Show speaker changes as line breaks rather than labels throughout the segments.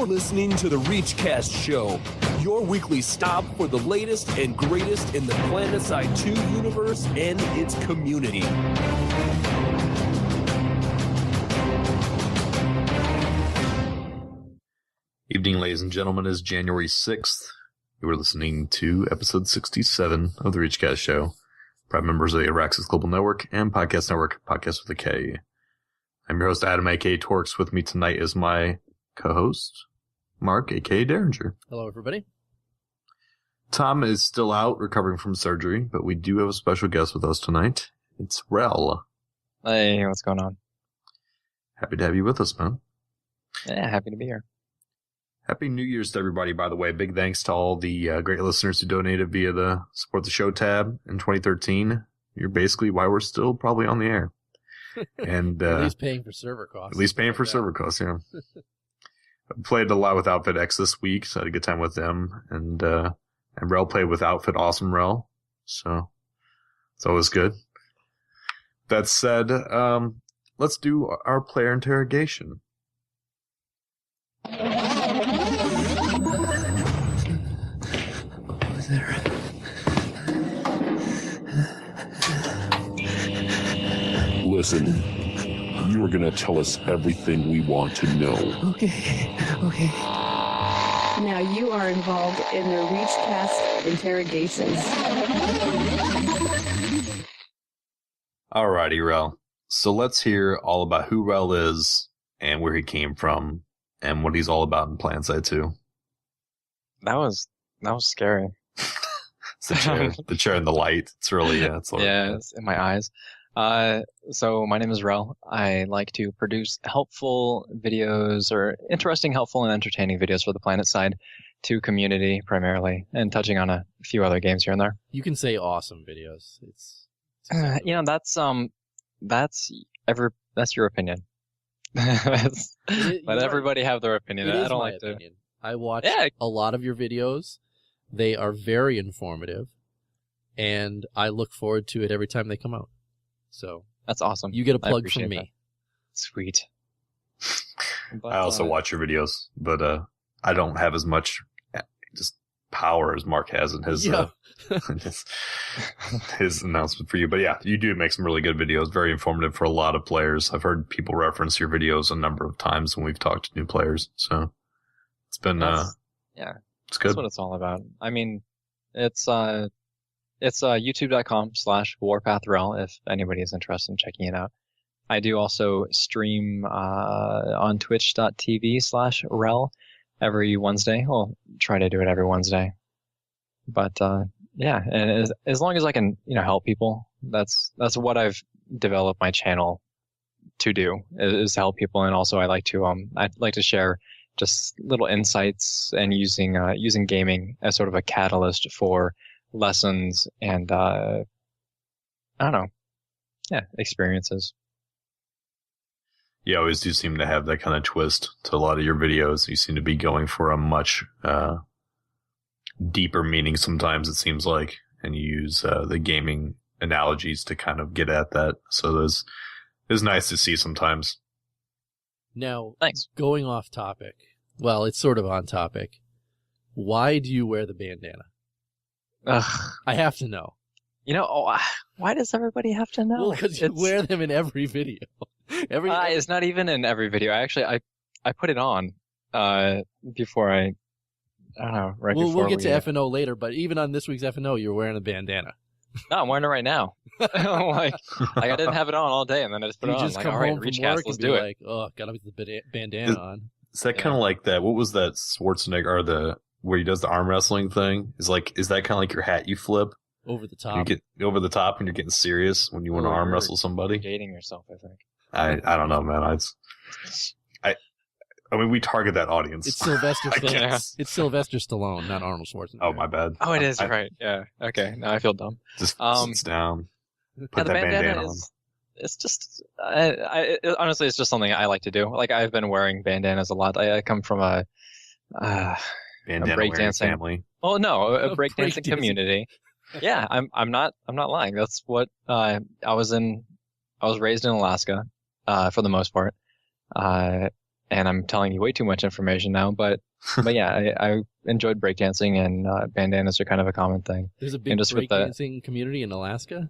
listening to the ReachCast show, your weekly stop for the latest and greatest in the PlanetSide 2 universe and its community.
Evening, ladies and gentlemen. It is January 6th. You are listening to episode 67 of the ReachCast show. Proud members of the Araxis Global Network and Podcast Network, Podcast with a K. I'm your host, Adam, a.k.a. Torx. With me tonight is my co-host, Mark, a.k.a. Derringer.
Hello, everybody.
Tom is still out recovering from surgery, but we do have a special guest with us tonight. It's Rel.
Hey, what's going on?
Happy to have you with us, man.
Yeah, happy to be here.
Happy New Year's to everybody, by the way. Big thanks to all the great listeners who donated via the Support the Show tab in 2013. You're basically why we're still probably on the air. And
at least paying for server costs.
At least paying for server costs, yeah. I played a lot with Outfit X this week, so I had a good time with them. And Rel played with Outfit Awesome Rel. So it's always good. That said, let's do our player interrogation.
There.
Listen, you are going to tell us everything we want to know.
Okay.
Now you are involved in the ReachCast interrogations.
Alrighty, Rel. So let's hear all about who Rel is and where he came from and what he's all about in PlanetSide 2.
That was scary.
It's the chair and the light. It's really, it's
in my eyes. So my name is Rel. I like to produce helpful videos or interesting, helpful, and entertaining videos for the PlanetSide 2 community primarily, and touching on a few other games here and there.
You can say awesome videos. It's
that's your opinion. Let everybody have their opinion. I don't like to.
I watch a lot of your videos. They are very informative, and I look forward to it every time they come out. So
that's awesome.
You get a plug from me.
That. Sweet.
But, I also watch your videos, but I don't have as much just power as Mark has in his his announcement for you. But yeah, you do make some really good videos, very informative for a lot of players. I've heard people reference your videos a number of times when we've talked to new players. So it's been it's good.
That's what it's all about. I mean, it's youtube.com/warpathrel if anybody is interested in checking it out. I do also stream on twitch.tv/rel every Wednesday. I'll try to do it every Wednesday. But and as long as I can, help people, that's what I've developed my channel to do, is help people. And also I'd like to share just little insights and using gaming as sort of a catalyst for lessons and experiences.
You always do seem to have that kind of twist to a lot of your videos. You seem to be going for a much deeper meaning sometimes, it seems like, and you use the gaming analogies to kind of get at that. So it's nice to see sometimes.
Now,
thanks.
Going off topic. Well, it's sort of on topic. Why do you wear the bandana? I have to know.
Why does everybody have to know?
Well, because you wear them in every video.
It's not even in every video. I put it on before I don't know.
We'll get to F&O later, but even on this week's F&O, you're wearing a bandana.
No, I'm wearing it right now. I didn't have it on all day, and then I just put it on.
Just come
all right,
home from
ReachCast,
work
let's
and be
do it.
like, oh, gotta put the bandana on.
Is that kind of like that? What was that Schwarzenegger, or where he does the arm wrestling thing? Is that kind of like your hat you flip?
Over the top.
You get over the top and you're getting serious when you want to arm wrestle somebody?
Dating yourself, I think.
I don't know, man. I mean, we target that audience.
It's Sylvester Stallone. It's Sylvester Stallone, not Arnold Schwarzenegger.
Oh, my bad.
Oh, it is, right. Yeah. Okay. Now I feel dumb.
Just sits down. Put that bandana on.
It's just, honestly, it's just something I like to do. Like, I've been wearing bandanas a lot. I come from a breakdancing
family.
Oh, no, a breakdancing community. Yeah, I'm not lying. That's what, I was raised in Alaska, for the most part. and I'm telling you way too much information now, but yeah, I enjoyed breakdancing, and bandanas are kind of a common thing.
There's a big
And just with the-
breakdancing community in Alaska.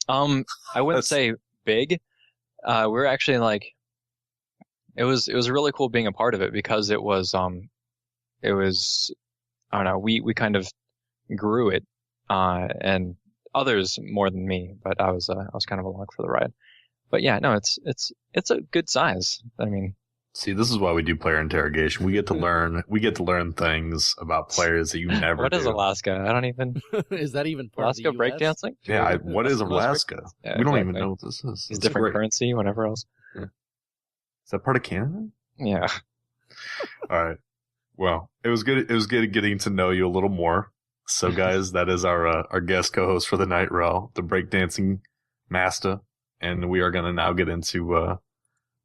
I wouldn't say big. We're actually like, it was really cool being a part of it, because it was I don't know, we kind of grew it, and others more than me, but I was kind of along for the ride. But yeah, no, it's a good size. I mean,
See, this is why we do player interrogation. We get to learn things about players that you never
what
do.
is Alaska? I don't even.
Is that even part
Alaska
of the US?
breakdancing?
Yeah, what is
Most
Alaska?
Yeah,
We don't even
exactly.
know what this is.
It's
It's
different
great.
currency, whatever else.
Is that part of Canada?
Yeah.
All right. Well, it was good. It was good getting to know you a little more. So, guys, that is our guest co-host for the night, Rel, the breakdancing master, and we are going to now get into.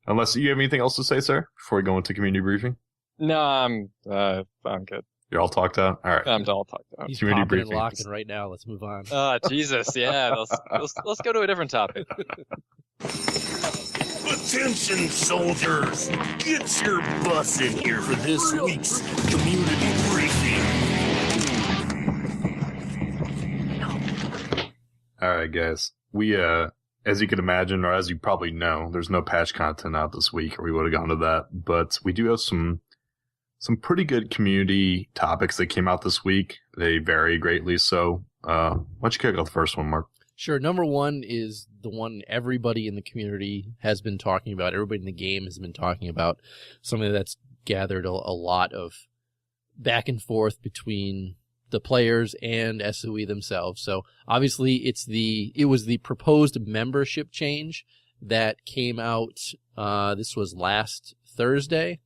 Unless you have anything else to say, sir, before we go into community briefing,
No, I'm good.
you're all talked out. All right.
I'm all talked out.
He's
Community
popping and
briefing.
locking right now. Let's move on.
Oh, Jesus. Yeah. Let's go to a different topic.
Attention, soldiers! Get your butts in here for this week's community briefing.
All right, guys. We, as you can imagine, or as you probably know, there's no patch content out this week, or we would have gone to that. But we do have some pretty good community topics that came out this week. They vary greatly. So, why don't you kick off the first one, Mark?
Sure. Number one is the one everybody in the community has been talking about. Everybody in the game has been talking about. Something that's gathered a lot of back and forth between the players and SOE themselves. So obviously it was the proposed membership change that came out. This was last Thursday.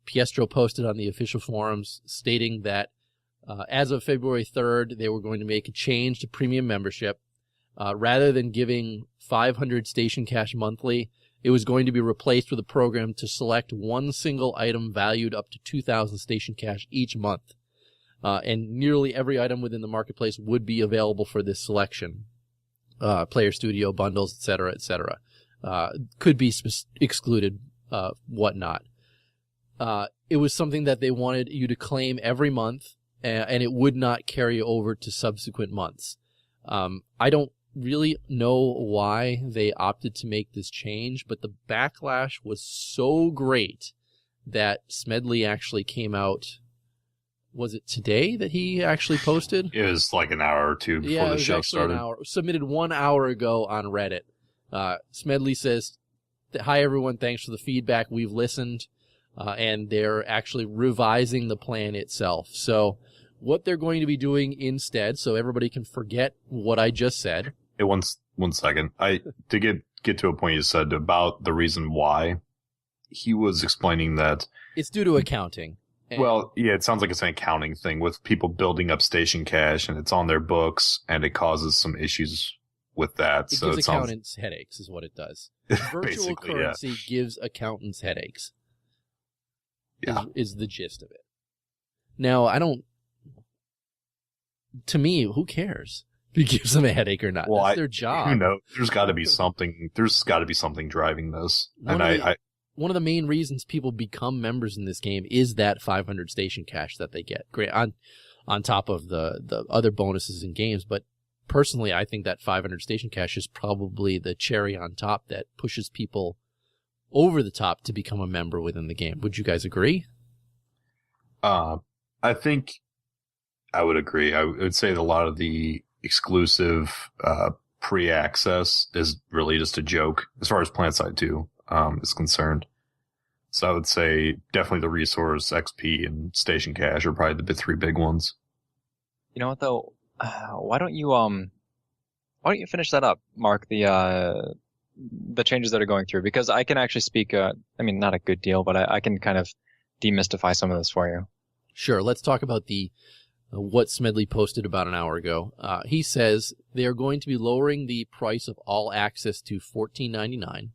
Piestro posted on the official forums stating that as of February 3rd, they were going to make a change to premium membership. Rather than giving 500 station cash monthly, it was going to be replaced with a program to select one single item valued up to 2,000 station cash each month. And nearly every item within the marketplace would be available for this selection. Player studio, bundles, etc., etc. Could be excluded, whatnot. It was something that they wanted you to claim every month, and it would not carry over to subsequent months. I don't really know why they opted to make this change, but the backlash was so great that Smedley actually came out. Was it today that he actually posted?
It was like an hour or two before
Yeah, it
the
was
show
actually
started.
an hour. Submitted 1 hour ago on Reddit. Smedley says, "Hi everyone, thanks for the feedback. We've listened." And they're actually revising the plan itself. So what they're going to be doing instead, so everybody can forget what I just said.
Hey, one second. To get to a point you said about the reason why, he was explaining that.
It's due to accounting. And
Well, yeah, it sounds like it's an accounting thing with people building up station cash, and it's on their books, and it causes some issues with that.
it
So
gives
it sounds
accountants headaches is what it does. Virtual
basically, yeah.
currency gives accountants headaches.
Yeah.
Is the gist of it. Now, to me, who cares if it gives them a headache or not?
Well,
That's their job.
You know, there's got to be something. There's got to be something driving this,
One
and
of One of the main reasons people become members in this game is that 500 station cash that they get. Great on top of the other bonuses in games, but personally, I think that 500 station cash is probably the cherry on top that pushes people over the top to become a member within the game. Would you guys agree?
I think I would agree. I would say that a lot of the exclusive pre-access is really just a joke as far as PlanetSide 2 is concerned. So I would say definitely the resource, XP, and station cash are probably the three big ones.
You know what though? Why don't you finish that up, Mark? The changes that are going through, because I can actually speak. I mean, not a good deal, but I can kind of demystify some of this for you.
Sure. Let's talk about the what Smedley posted about an hour ago. He says they are going to be lowering the price of all access to $14.99.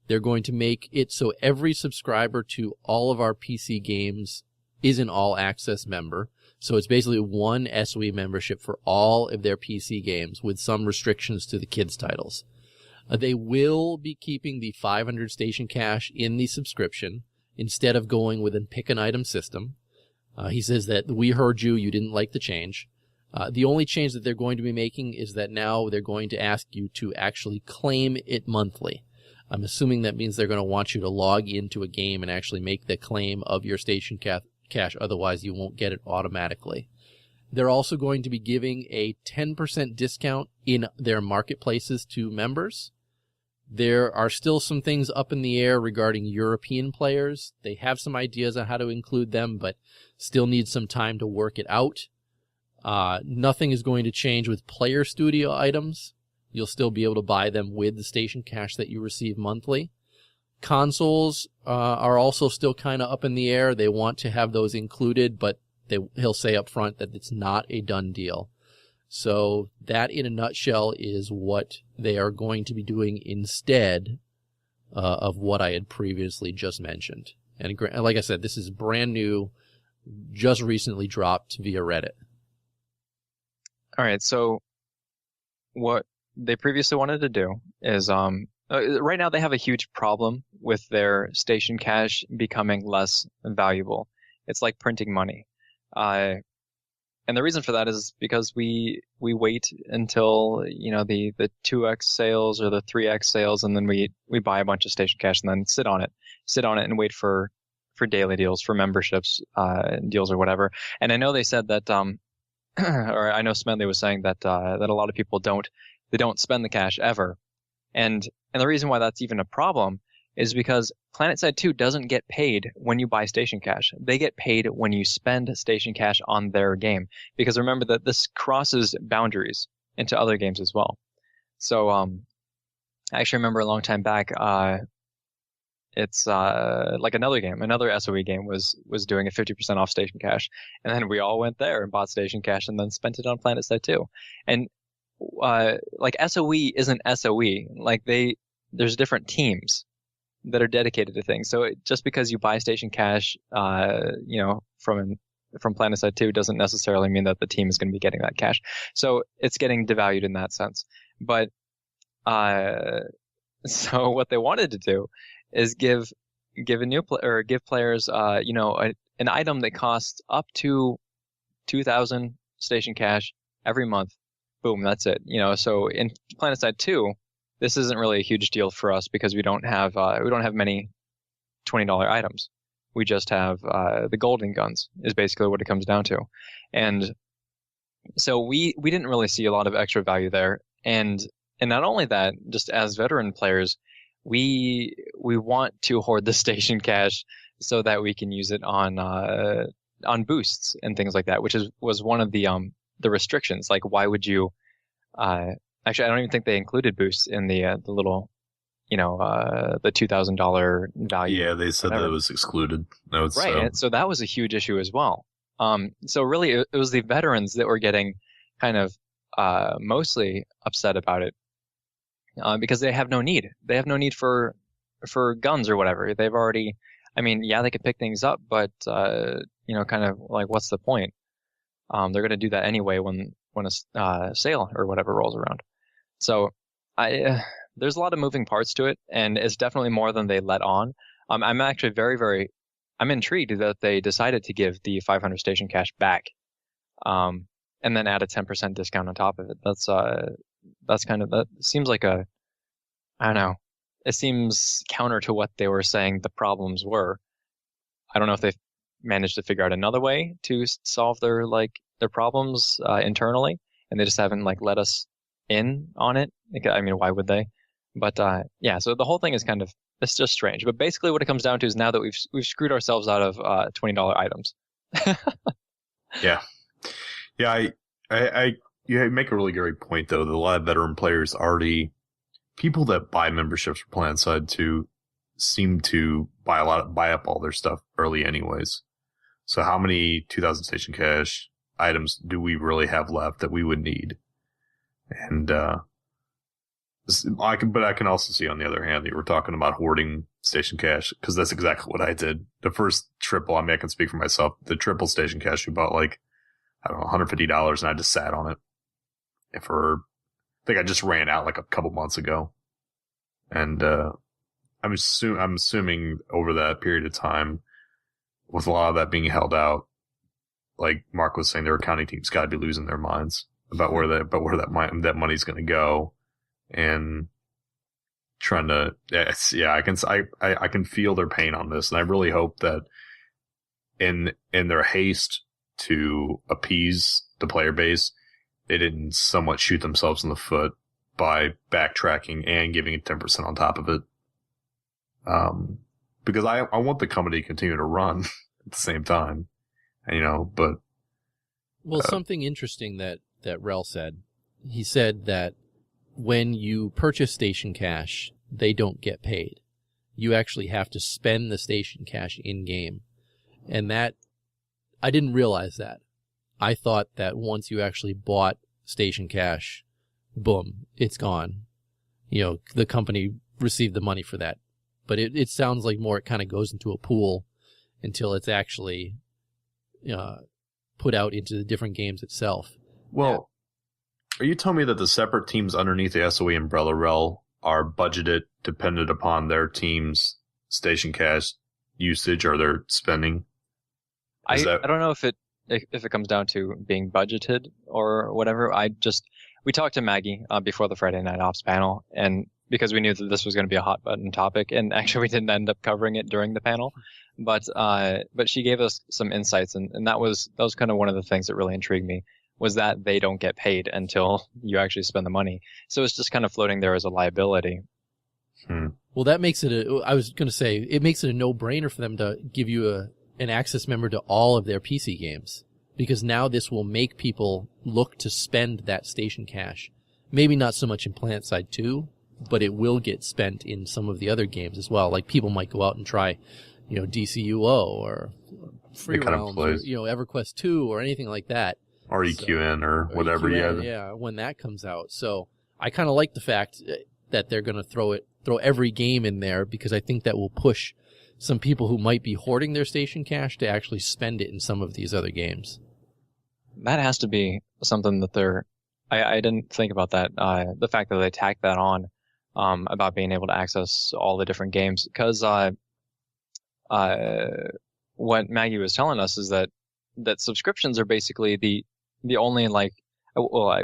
They're going to make it so every subscriber to all of our PC games is an all-access member. So it's basically one SOE membership for all of their PC games with some restrictions to the kids' titles. They will be keeping the 500 station cash in the subscription instead of going with a pick an item system. He says that we heard you didn't like the change. The only change that they're going to be making is that now they're going to ask you to actually claim it monthly. I'm assuming that means they're going to want you to log into a game and actually make the claim of your station cash. Otherwise, you won't get it automatically. They're also going to be giving a 10% discount in their marketplaces to members. There are still some things up in the air regarding European players. They have some ideas on how to include them, but still need some time to work it out. Nothing is going to change with Player Studio items. You'll still be able to buy them with the station cash that you receive monthly. Consoles are also still kind of up in the air. They want to have those included, but he'll say up front that it's not a done deal. So that, in a nutshell, is what they are going to be doing instead of what I had previously just mentioned. And like I said, this is brand new, just recently dropped via Reddit.
All right, so what they previously wanted to do is right now they have a huge problem with their station cash becoming less valuable. It's like printing money. And the reason for that is because we wait until, the 2x sales or the 3x sales, and then we buy a bunch of station cash and then sit on it and wait for daily deals, for memberships, deals or whatever. And I know they said that, or I know Smedley was saying that a lot of people don't spend the cash ever. And the reason why that's even a problem is because PlanetSide 2 doesn't get paid when you buy station cash. They get paid when you spend station cash on their game. Because remember that this crosses boundaries into other games as well. So I actually remember a long time back, it's like another SOE game was doing a 50% off station cash. And then we all went there and bought station cash and then spent it on PlanetSide 2. And like SOE isn't SOE. Like there's different teams that are dedicated to things. So just because you buy station cash, from PlanetSide 2 doesn't necessarily mean that the team is going to be getting that cash. So it's getting devalued in that sense. But so what they wanted to do is give players an item that costs up to 2,000 station cash every month. Boom, that's it. So in PlanetSide 2, this isn't really a huge deal for us because we don't have many $20 items. We just have the golden guns is basically what it comes down to. And so we didn't really see a lot of extra value there. And not only that, just as veteran players, we want to hoard the station cash so that we can use it on boosts and things like that, which was one of the restrictions. Like, why would you actually, I don't even think they included boosts in the little, the $2,000 value.
Yeah, they said that it was excluded. No, it's
right. So that was a huge issue as well. So really, it was the veterans that were getting kind of mostly upset about it because they have no need. They have no need for guns or whatever. They've already. I mean, yeah, they could pick things up, but kind of like, what's the point? They're going to do that anyway when a sale or whatever rolls around. So there's a lot of moving parts to it, and it's definitely more than they let on. I'm actually very, very, I'm intrigued that they decided to give the 500 station cash back, and then add a 10% discount on top of it. That's kind of, that seems like I don't know. It seems counter to what they were saying the problems were. I don't know if they've managed to figure out another way to solve their problems internally, and they just haven't let us in on it. I mean, why would they? But yeah, so the whole thing is kind of, it's just strange. But basically, what it comes down to is now that we've screwed ourselves out of $20 items.
Yeah. You make a really great point though. That a lot of veteran players people that buy memberships for PlanetSide 2 seem to buy up all their stuff early, anyways. So how many 2,000 station cash items do we really have left that we would need? And I can also see on the other hand that you were talking about hoarding station cash, because that's exactly what I did. The first triple, I can speak for myself. The triple station cash, we bought I don't know, $150, and I just sat on it I think I just ran out a couple months ago. And I'm assuming over that period of time, with a lot of that being held out, like Mark was saying, their accounting team's got to be losing their minds about where that money's going to go, and trying to I can feel their pain on this, and I really hope that in their haste to appease the player base, they didn't somewhat shoot themselves in the foot by backtracking and giving it 10% on top of it. Because I want the company to continue to run at the same time, but.
Well, something interesting that Rel said, he said that when you purchase station cash, they don't get paid. You actually have to spend the station cash in game. And that, I didn't realize that. I thought that once you actually bought station cash, boom, it's gone. The company received the money for that. But it sounds like more it kind of goes into a pool until it's actually put out into the different games itself.
Well, Are you telling me that the separate teams underneath the SOE umbrella rel are budgeted dependent upon their team's station cash usage or their spending?
I don't know if it comes down to being budgeted or whatever. We talked to Maggie before the Friday Night Ops panel, and because we knew that this was going to be a hot button topic, and actually we didn't end up covering it during the panel, but she gave us some insights, and that was kind of one of the things that really intrigued me, was that they don't get paid until you actually spend the money. So it's just kind of floating there as a liability.
Well, that makes it it makes it a no-brainer for them to give you an access member to all of their PC games, because now this will make people look to spend that station cash. Maybe not so much in PlanetSide 2, but it will get spent in some of the other games as well. Like people might go out and try, DCUO or Free Realms, or, EverQuest 2 or anything like that.
Or EQN or whatever.
EQN, yeah, when that comes out. So I kind of like the fact that they're going to throw every game in there, because I think that will push some people who might be hoarding their station cash to actually spend it in some of these other games.
That has to be something that I didn't think about that. The fact that they tacked that on about being able to access all the different games, because what Maggie was telling us is that subscriptions are basically the only,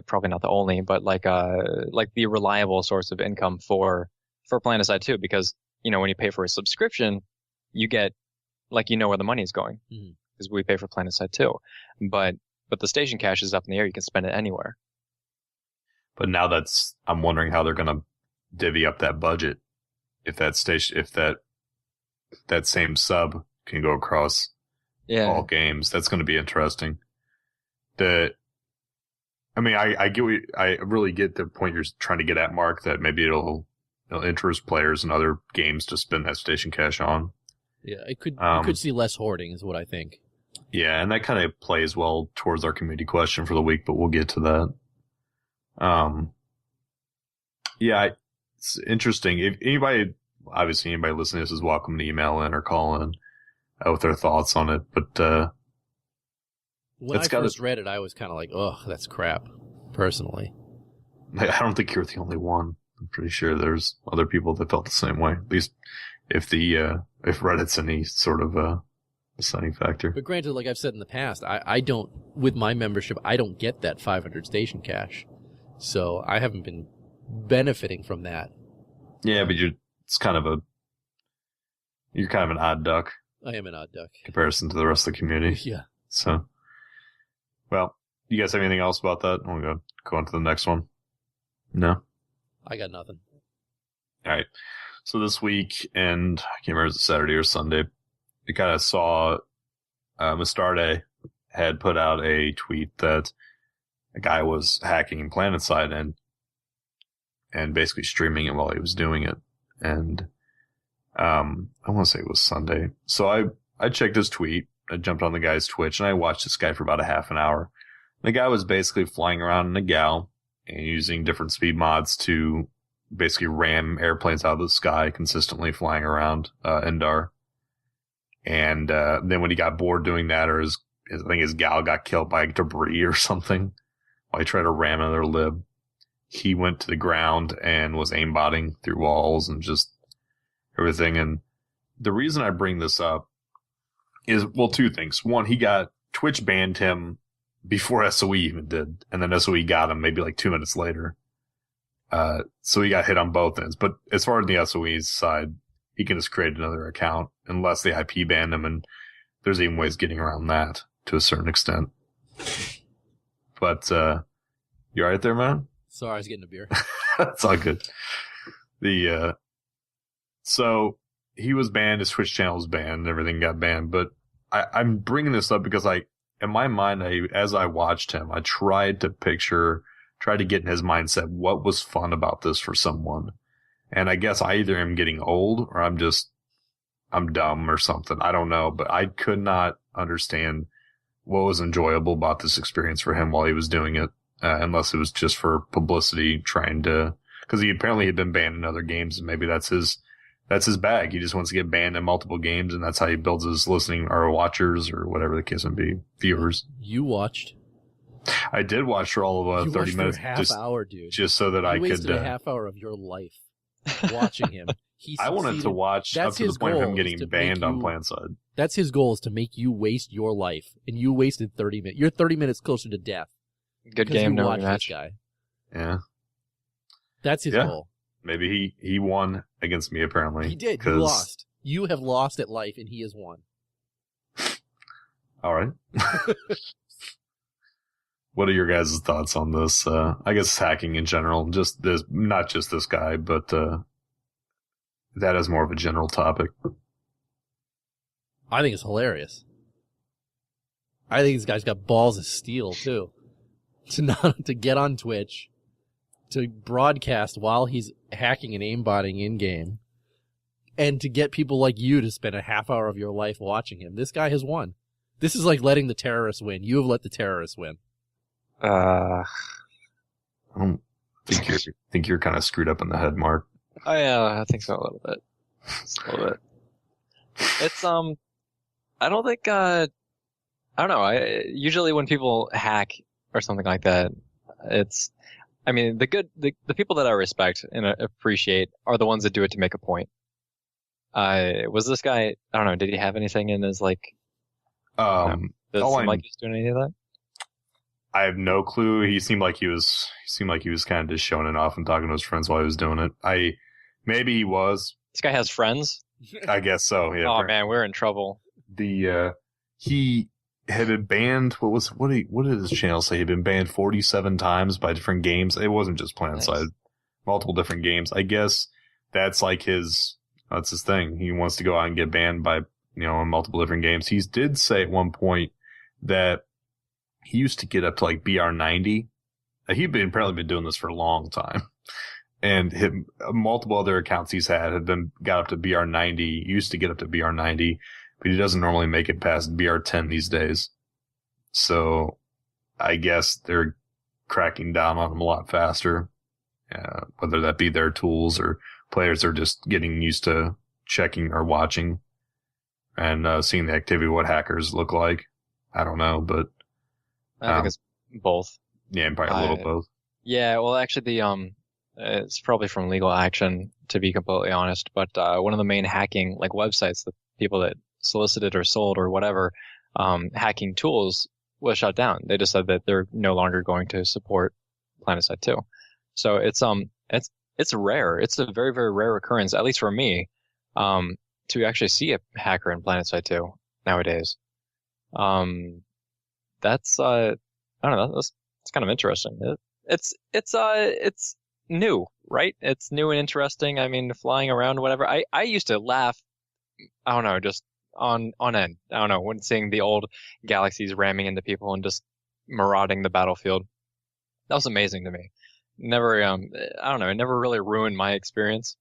probably not the only, but like the reliable source of income for PlanetSide 2, because when you pay for a subscription, you get where the money is going, because we pay for PlanetSide 2, but the station cash is up in the air. You can spend it anywhere.
But now I'm wondering how they're going to divvy up that budget if that same sub can go across all games. That's going to be interesting. I really get the point you're trying to get at, Mark, that maybe it'll interest players in other games to spend that station cash on.
Yeah, you could see less hoarding is what I think.
Yeah, and that kind of plays well towards our community question for the week, but we'll get to that. It's interesting. If anybody listening to this is welcome to email in or call in with their thoughts on it. But
when I first read it, I was kind of like, "Oh, that's crap." Personally,
I don't think you're the only one. I'm pretty sure there's other people that felt the same way. At least if Reddit's any sort of deciding factor.
But granted, like I've said in the past, I don't, with my membership, I don't get that 500 station cash, so I haven't been benefiting from that.
Yeah, but you're kind of an odd duck.
I am an odd duck
in comparison to the rest of the community.
Yeah.
So, well, you guys have anything else about that? I'm gonna go on to the next one. No,
I got nothing.
All right. So this week, and I can't remember if it's Saturday or Sunday, I kind of saw Mastarde had put out a tweet that a guy was hacking PlanetSide and basically streaming it while he was doing it. And I want to say it was Sunday. So I checked his tweet. I jumped on the guy's Twitch, and I watched this guy for about a half an hour. The guy was basically flying around in a gal and using different speed mods to basically ram airplanes out of the sky, consistently flying around Endar. And then when he got bored doing that, or I think his gal got killed by debris or something while he tried to ram another lib, he went to the ground and was aimbotting through walls and just everything. And the reason I bring this up is, well, two things. One, Twitch banned him before SOE even did, and then SOE got him maybe like 2 minutes later. So he got hit on both ends. But as far as the SOE's side, he can just create another account unless they IP banned him, and there's even ways getting around that to a certain extent. But you all right there, man?
Sorry, I was getting a beer.
That's all good. So he was banned, his Twitch channel was banned, and everything got banned. But I'm bringing this up because in my mind, as I watched him, I tried to get in his mindset what was fun about this for someone. And I guess I either am getting old or I'm dumb or something. I don't know, but I could not understand what was enjoyable about this experience for him while he was doing it, unless it was just for publicity, because he apparently had been banned in other games, and maybe that's his bag. He just wants to get banned in multiple games, and that's how he builds his listening or watchers or whatever the case may be, viewers.
You watched.
I did watch for all of 30 minutes.
For a half hour, dude.
Just so that I could. You
wasted a half hour of your life watching him.
I wanted to watch up to the point of him getting banned on PlanSide.
That's his goal, is to make you waste your life, and you wasted 30 minutes. You're 30 minutes closer to death.
Good game, no
match. Guy.
Yeah.
That's his goal.
Maybe he won against me, apparently.
He did. You lost. You have lost at life, and he has won.
All right. What are your guys' thoughts on this? I guess hacking in general, just this, not just this guy, but that is more of a general topic.
I think it's hilarious. I think this guy's got balls of steel too, to get on Twitch, to broadcast while he's hacking and aimbotting in game, and to get people like you to spend a half hour of your life watching him. This guy has won. This is like letting the terrorists win. You have let the terrorists win.
I don't think you're kind of screwed up in the head, Mark.
I think so a little bit. Just a little bit. It's I don't think I don't know. Usually when people hack or something like that, I mean the people that I respect and appreciate are the ones that do it to make a point. Was this guy? I don't know. Did he have anything in his like? Does it seem like he's doing any of that?
I have no clue. He seemed like he was kind of just showing it off and talking to his friends while he was doing it. Maybe he was.
This guy has friends?
I guess so. Yeah.
Oh man, we're in trouble.
He had been banned. What did his channel say? He'd been banned 47 times by different games. It wasn't just PlanSide, multiple different games. I guess that's like his thing. He wants to go out and get banned by, in multiple different games. He did say at one point that he used to get up to like BR90. He'd apparently been doing this for a long time. And multiple other accounts he's got up to BR90, used to get up to BR90, but he doesn't normally make it past BR10 these days. So I guess they're cracking down on him a lot faster, whether that be their tools or players are just getting used to checking or watching and seeing the activity, what hackers look like. I don't know, but
I think it's both.
Yeah, probably a little both.
Yeah, well, actually, it's probably from legal action, to be completely honest. But one of the main hacking websites, the people that solicited or sold or whatever hacking tools, was shut down. They just said that they're no longer going to support PlanetSide 2. So it's rare. It's a very, very rare occurrence, at least for me, to actually see a hacker in PlanetSide 2 nowadays. That's I don't know. That's kind of interesting. It's new, right? It's new and interesting. I mean, flying around, whatever. I used to laugh. I don't know, just on end. I don't know, when seeing the old galaxies ramming into people and just marauding the battlefield. That was amazing to me. Never, I don't know. It never really ruined my experience.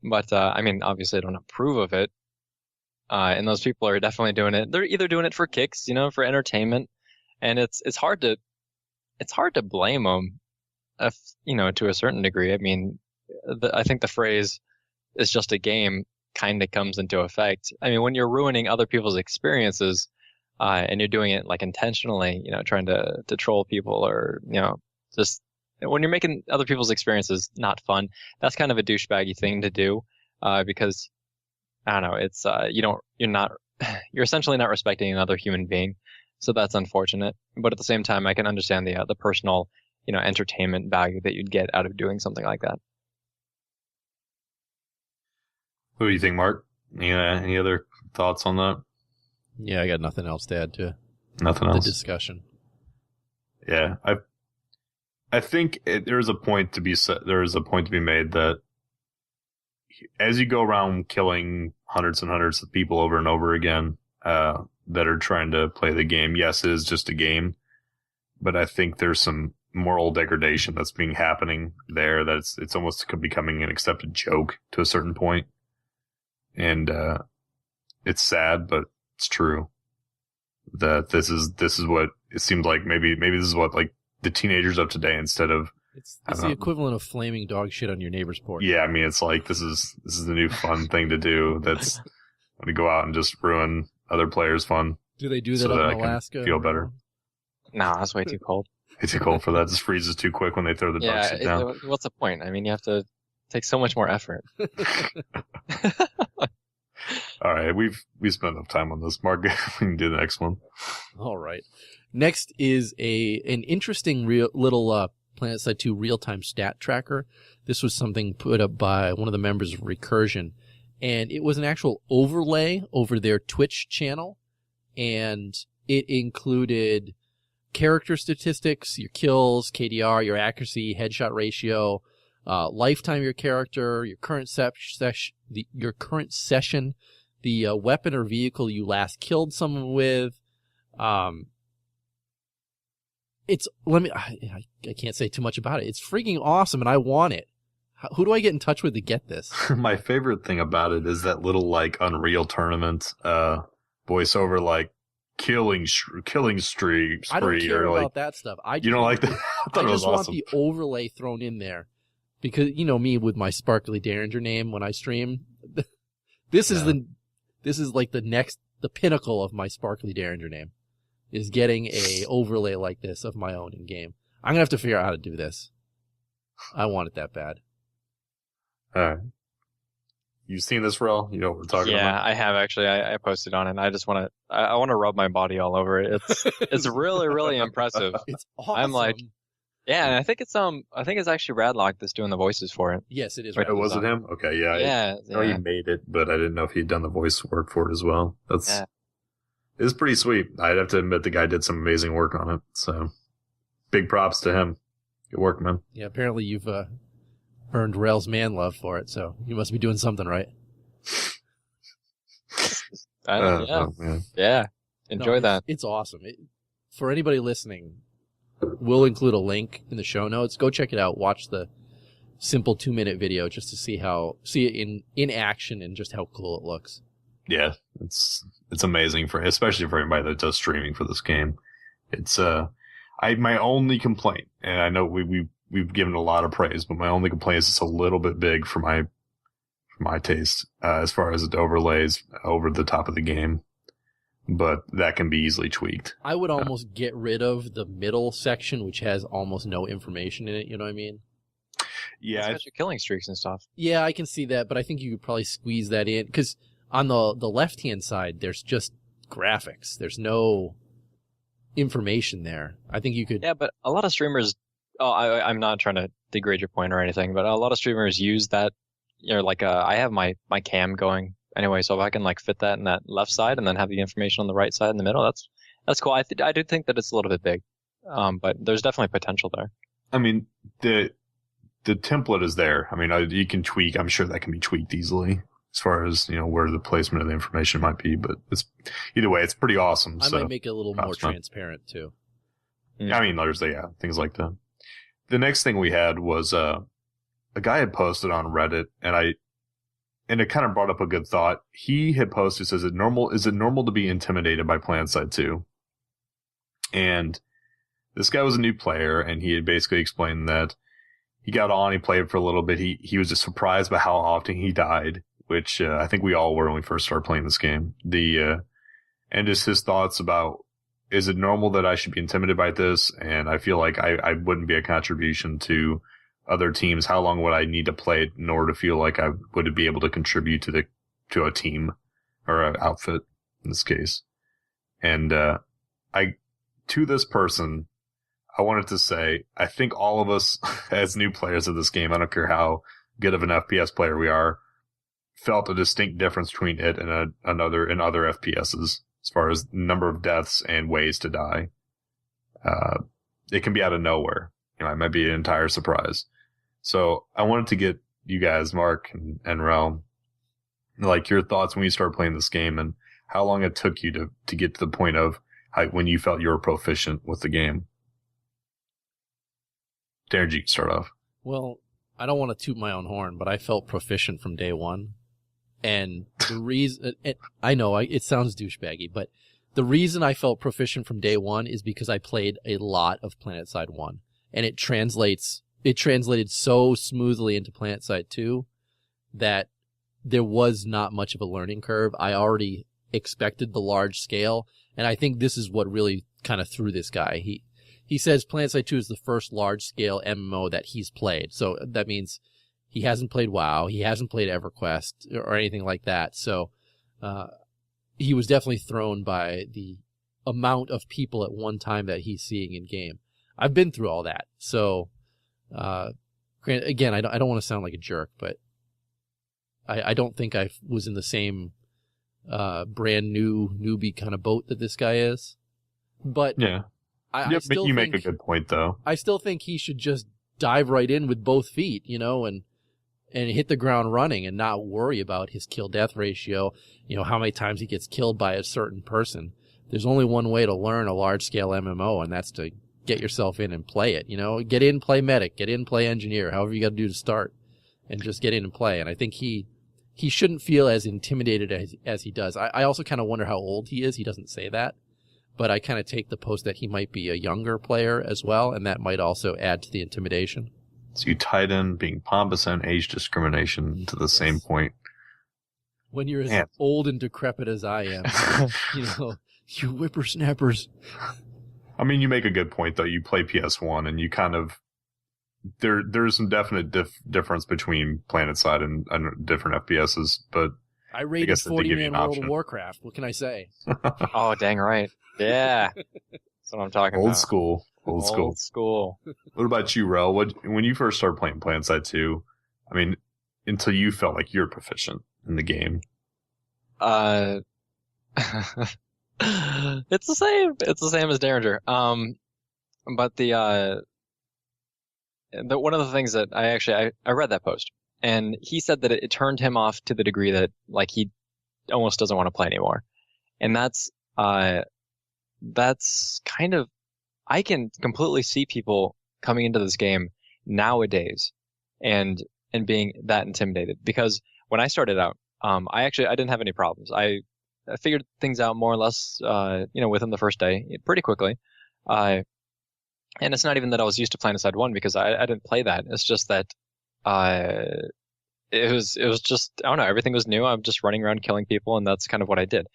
But I mean, obviously, I don't approve of it. And those people are definitely doing it. They're either doing it for kicks, for entertainment. And it's hard to blame them, if, to a certain degree. I mean, I think the phrase "it's just a game" kind of comes into effect. I mean, when you're ruining other people's experiences, and you're doing it intentionally, trying to troll people or just when you're making other people's experiences not fun, that's kind of a douchebaggy thing to do, because I don't know, it's you're essentially not respecting another human being, so that's unfortunate. But at the same time, I can understand the personal, entertainment value that you'd get out of doing something like that.
What do you think, Mark? Any other thoughts on that?
Yeah, I got nothing else to add to
Nothing
the
else.
discussion.
Yeah, I think there is a point to be made that as you go around killing hundreds and hundreds of people over and over again that are trying to play the game, yes, it is just a game, but I think there's some moral degradation that's happening there. That it's almost becoming an accepted joke to a certain point, and it's sad, but it's true that this is what it seems like. Maybe this is what like the teenagers of today, instead of
it's the equivalent of flaming dog shit on your neighbor's porch.
Yeah, I mean, it's like this is the new fun thing to do. That's to go out and just ruin other players' fun.
Do they do that
so
up
that
in
I can
Alaska?
feel better.
No, that's way too cold.
It's too cold for that. It just freezes too quick when they throw the dog shit down.
What's the point? I mean, you have to take so much more effort.
All right, we've spent enough time on this. Mark, we can do the next one.
All right. Next is an interesting little PlanetSide 2 real-time stat tracker. This was something put up by one of the members of Recursion, and it was an actual overlay over their Twitch channel, and it included character statistics, your kills, KDR, your accuracy, headshot ratio, lifetime of your character, your current session, the weapon or vehicle you last killed someone with. I can't say too much about it. It's freaking awesome, and I want it. Who do I get in touch with to get this?
My favorite thing about it is that little like Unreal Tournament voiceover, like killing spree.
I don't care
or,
about
like,
that stuff.
You don't like that? I thought it was
just want
awesome.
the overlay thrown in there, because you know me with my Sparkly Derringer name when I stream. This is like the pinnacle of my Sparkly Derringer name, is getting a overlay like this of my own in game. I'm gonna have to figure out how to do this. I want it that bad.
All right. You've seen this, Rel? You know what we're talking about?
Yeah, I have actually. I posted on it. And I just want to rub my body all over it. It's really, really impressive.
It's awesome.
I'm like, yeah, and I think it's actually Radlock that's doing the voices for it.
Yes, it is.
Wait, was it him? Okay, yeah.
Yeah,
I know he made it, but I didn't know if he'd done the voice work for it as well. It's pretty sweet. I'd have to admit the guy did some amazing work on it. So big props to him. Good work, man.
Yeah, apparently you've earned Rel's man love for it, so you must be doing something right.
Yeah. Enjoy that.
It's awesome. For anybody listening, we'll include a link in the show notes. Go check it out. Watch the simple 2-minute video just to see it in action and just how cool it looks.
Yeah, it's amazing especially for anybody that does streaming for this game. It's my only complaint, and I know we've given a lot of praise, but my only complaint is it's a little bit big for my taste as far as it overlays over the top of the game. But that can be easily tweaked.
I would almost get rid of the middle section, which has almost no information in it. You know what I mean?
Yeah,
especially killing streaks and stuff.
Yeah, I can see that, but I think you could probably squeeze that in, because on the left-hand side, there's just graphics. There's no information there. I think you could...
Yeah, but a lot of streamers... Oh, I'm not trying to degrade your point or anything, but a lot of streamers use that, I have my cam going anyway, so if I can fit that in that left side and then have the information on the right side in the middle, that's cool. I do think that it's a little bit big, but there's definitely potential there.
I mean, the template is there. I mean, you can tweak. I'm sure that can be tweaked easily as far as, where the placement of the information might be, but it's either way, it's pretty awesome.
I might make it a little more transparent too.
I mean, there's things like that. The next thing we had was a guy had posted on Reddit, and it kind of brought up a good thought. He had posted, says, is it normal to be intimidated by PlanetSide 2? And this guy was a new player, and he had basically explained that he got on, he played for a little bit. He was just surprised by how often he died, which I think we all were when we first started playing this game. And just his thoughts about is it normal that I should be intimidated by this? And I feel like I wouldn't be a contribution to other teams. How long would I need to play in order to feel like I would be able to contribute to a team or an outfit in this case? And to this person, I wanted to say, I think all of us as new players of this game, I don't care how good of an FPS player we are, felt a distinct difference between it and other FPSs as far as number of deaths and ways to die. It can be out of nowhere. It might be an entire surprise. So I wanted to get you guys, Mark and Rel, like your thoughts when you started playing this game and how long it took you to get to the point of when you felt you were proficient with the game. Darren, you can start off.
Well, I don't want to toot my own horn, but I felt proficient from day one. And the reason, I know it sounds douchebaggy, but the reason I felt proficient from day one is because I played a lot of PlanetSide 1. And it translated so smoothly into PlanetSide 2 that there was not much of a learning curve. I already expected the large scale, and I think this is what really kind of threw this guy. He says PlanetSide 2 is the first large-scale MMO that he's played. So that means he hasn't played WoW, he hasn't played EverQuest, or anything like that. So he was definitely thrown by the amount of people at one time that he's seeing in-game. I've been through all that. So, again, I don't want to sound like a jerk, but I don't think I was in the same brand new newbie kind of boat that this guy is. But
yeah.
I still
you make a good point, though.
I still think he should just dive right in with both feet, and hit the ground running and not worry about his kill-death ratio, how many times he gets killed by a certain person. There's only one way to learn a large-scale MMO, and that's to get yourself in and play it. Get in, play medic, get in, play engineer, however you got to do to start, and just get in and play. And I think he shouldn't feel as intimidated as he does. I also kind of wonder how old he is. He doesn't say that. But I kind of take the post that he might be a younger player as well, and that might also add to the intimidation.
So you tied in being pompous and age discrimination to the same point.
When you're as old and decrepit as I am, you whippersnappers.
I mean, you make a good point, though. You play PS1, and you kind of... There's some definite difference between PlanetSide and different FPSs, but...
I rated 40-man World of Warcraft. What can I say?
Oh, dang right. Yeah. That's what I'm talking about.
Old school.
Old school.
What about you, Rel? When you first started playing PlanetSide 2, I mean, until you felt like you're proficient in the game?
It's the same. It's the same as Derringer. But the one of the things that I read that post, and he said that it turned him off to the degree that he almost doesn't want to play anymore. And that's kind of, I can completely see people coming into this game nowadays and being that intimidated, because when I started out, I didn't have any problems. I figured things out more or less, within the first day pretty quickly. And it's not even that I was used to PlanetSide 1 because I didn't play that. It's just that, it was just, I don't know, everything was new. I'm just running around killing people, and that's kind of what I did.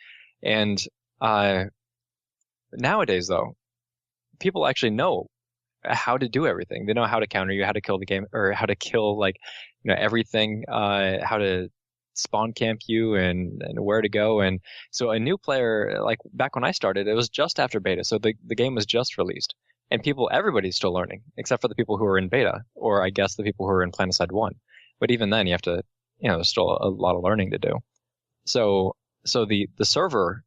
And, nowadays though, people actually know how to do everything. They know how to counter you, how to kill the game, or how to kill everything, how to spawn camp you and where to go. And so a new player, back when I started, it was just after beta. So the game was just released, and everybody's still learning, except for the people who are in beta, or I guess the people who are in PlanetSide 1. But even then you have to, there's still a lot of learning to do. So the server,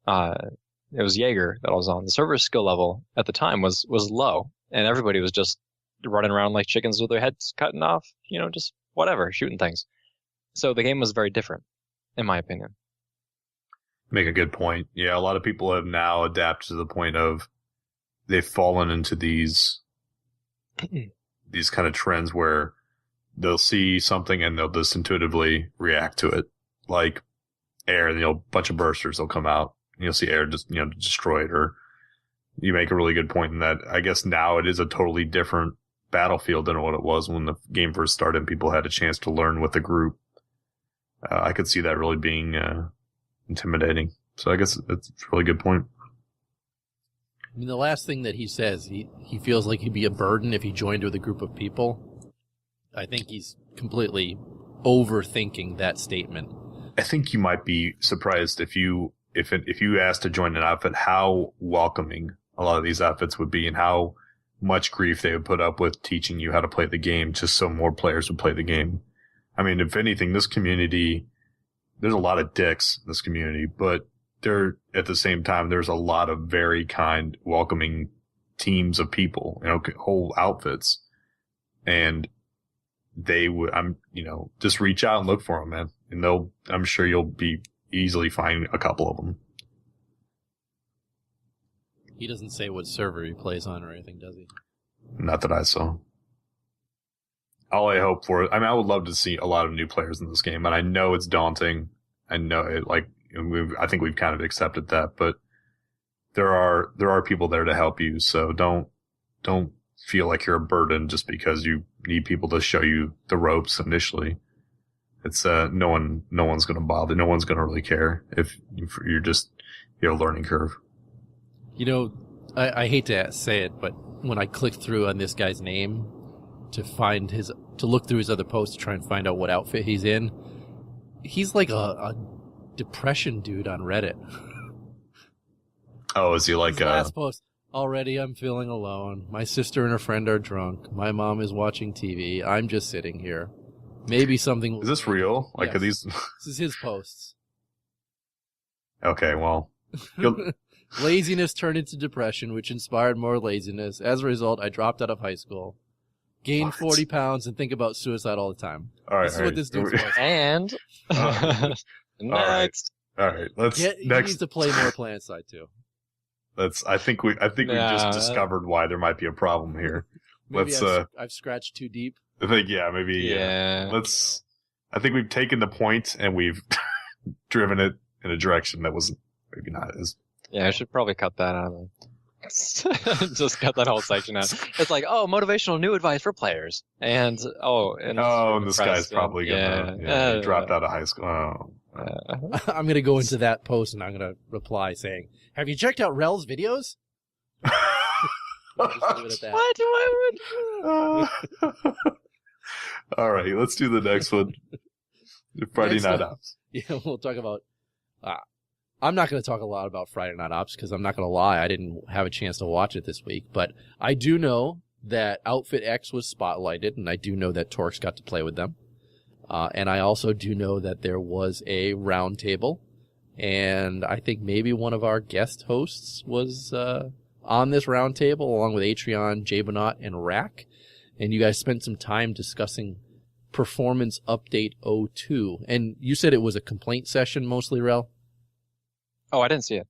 it was Jaeger that I was on. The server skill level at the time was low, and everybody was just running around like chickens with their heads cutting off, just whatever, shooting things. So the game was very different, in my opinion.
Make a good point. Yeah, a lot of people have now adapted to the point of they've fallen into these kind of trends where they'll see something and they'll just intuitively react to it. Like air, and a bunch of bursters will come out. You'll see air just, destroy it. Or you make a really good point in that I guess now it is a totally different battlefield than what it was when the game first started and people had a chance to learn with the group. I could see that really being intimidating. So I guess that's a really good point.
I mean, the last thing that he says, he feels like he'd be a burden if he joined with a group of people. I think he's completely overthinking that statement.
I think you might be surprised if you asked to join an outfit, how welcoming a lot of these outfits would be and how much grief they would put up with teaching you how to play the game just so more players would play the game. I mean, if anything, this community, there's a lot of dicks in this community, but at the same time, there's a lot of very kind, welcoming teams of people, whole outfits. And they would, just reach out and look for them, man. And I'm sure you'll be easily find a couple of them.
He doesn't say what server he plays on or anything, does he?
Not that I saw. All I hope for, I would love to see a lot of new players in this game, and I know it's daunting. I know it, I think we've kind of accepted that, but there are people there to help you. So don't feel like you're a burden just because you need people to show you the ropes initially. It's no one's going to bother. No one's going to really care if you're just learning curve.
I hate to say it, but when I clicked through on this guy's name to look through his other posts to try and find out what outfit he's in, he's like a depression dude on Reddit.
Oh, is he like
his last post? Already I'm feeling alone. My sister and her friend are drunk. My mom is watching TV. I'm just sitting here. Maybe something.
Is this real? Like,
yes.
Are these?
This is his posts.
Okay, well.
Laziness turned into depression, which inspired more laziness. As a result, I dropped out of high school, gained 40 pounds, and think about suicide all the time.
All right,
this is what this dude's posting.
And next.
All right.
He needs to play more PlanetSide too.
I think we just discovered why there might be a problem here.
Maybe I've scratched too deep.
I think maybe. I think we've taken the point and we've driven it in a direction that was maybe not as.
Yeah, I should probably cut that out. Just cut that whole section out. It's like, motivational new advice for players, and
this guy's probably gonna he dropped out of high school. Oh.
I'm gonna go into that post and I'm gonna reply saying, "Have you checked out Rel's videos?" Just leave it at that.
What do I would?
All right, let's do the next one. Friday Night Ops.
Yeah, we'll talk about. I'm not going to talk a lot about Friday Night Ops because I'm not going to lie, I didn't have a chance to watch it this week. But I do know that Outfit X was spotlighted, and I do know that Torx got to play with them. And I also do know that there was a round table, and I think maybe one of our guest hosts was on this round table along with Atreon, Jabonot, and Rack. And you guys spent some time discussing Performance Update 02. And you said it was a complaint session mostly, Rel?
Oh, I didn't see it.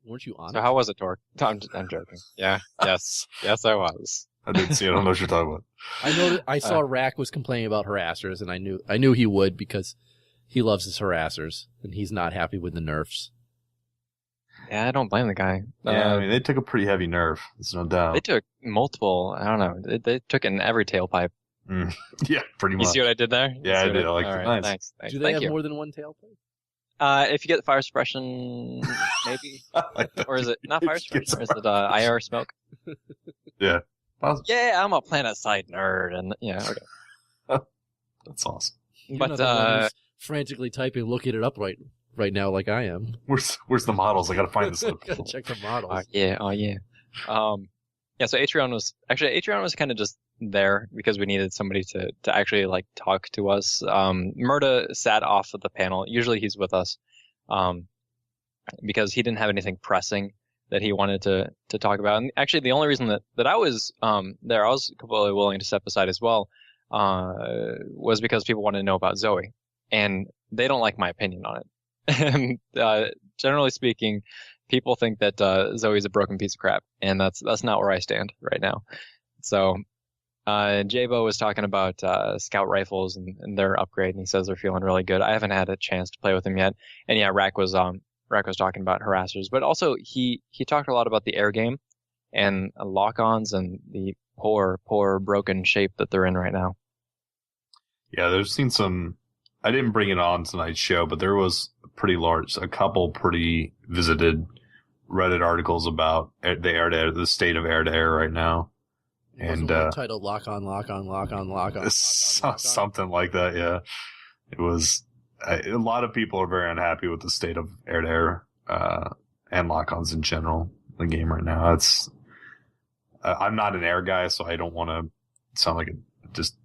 Weren't you on
So
it?
how was it, Torque? I'm joking. Yeah. Yes, I was.
I didn't see it. I don't know what you're talking about.
I know that I saw Rack was complaining about harassers, and I knew he would because he loves his harassers, and he's not happy with the nerfs.
Yeah, I don't blame the guy.
Yeah, they took a pretty heavy nerf. There's no doubt.
They took multiple. I don't know. They took it in every tailpipe.
Yeah, pretty much.
You see what I did there?
Yeah, I did. I like
it.
Nice.
Thanks.
Do they have more than one tailpipe?
If you get fire suppression, maybe. Or is it not fire suppression? Or is it IR smoke?
Yeah.
Yeah, I'm a PlanetSide nerd, and yeah, okay.
That's awesome.
But frantically typing, looking it up right now, like I am.
Where's the models? I gotta find this.
Gotta check the models.
Yeah. So Atreon was kind of just there because we needed somebody to actually like talk to us. Murda sat off of the panel. Usually he's with us, because he didn't have anything pressing that he wanted to talk about. And actually, the only reason that I was there, I was completely willing to step aside as well, was because people wanted to know about Zoe, and they don't like my opinion on it. And generally speaking, people think that Zoe's a broken piece of crap, and that's not where I stand right now. So Jabo was talking about scout rifles and their upgrade, and he says they're feeling really good. I haven't had a chance to play with them yet. And yeah, Rack was talking about harassers, but also he talked a lot about the air game and lock-ons and the poor broken shape that they're in right now.
Yeah, there's seen some. I didn't bring it on tonight's show, but there was a couple pretty visited Reddit articles about the state of air-to-air right now. And
titled "Lock on, Lock on, Lock on, Lock on,"
something like that. Yeah, it was. A lot of people are very unhappy with the state of air-to-air and lock-ons in general in the game right now. It's. I'm not an air guy, so I don't want to sound like just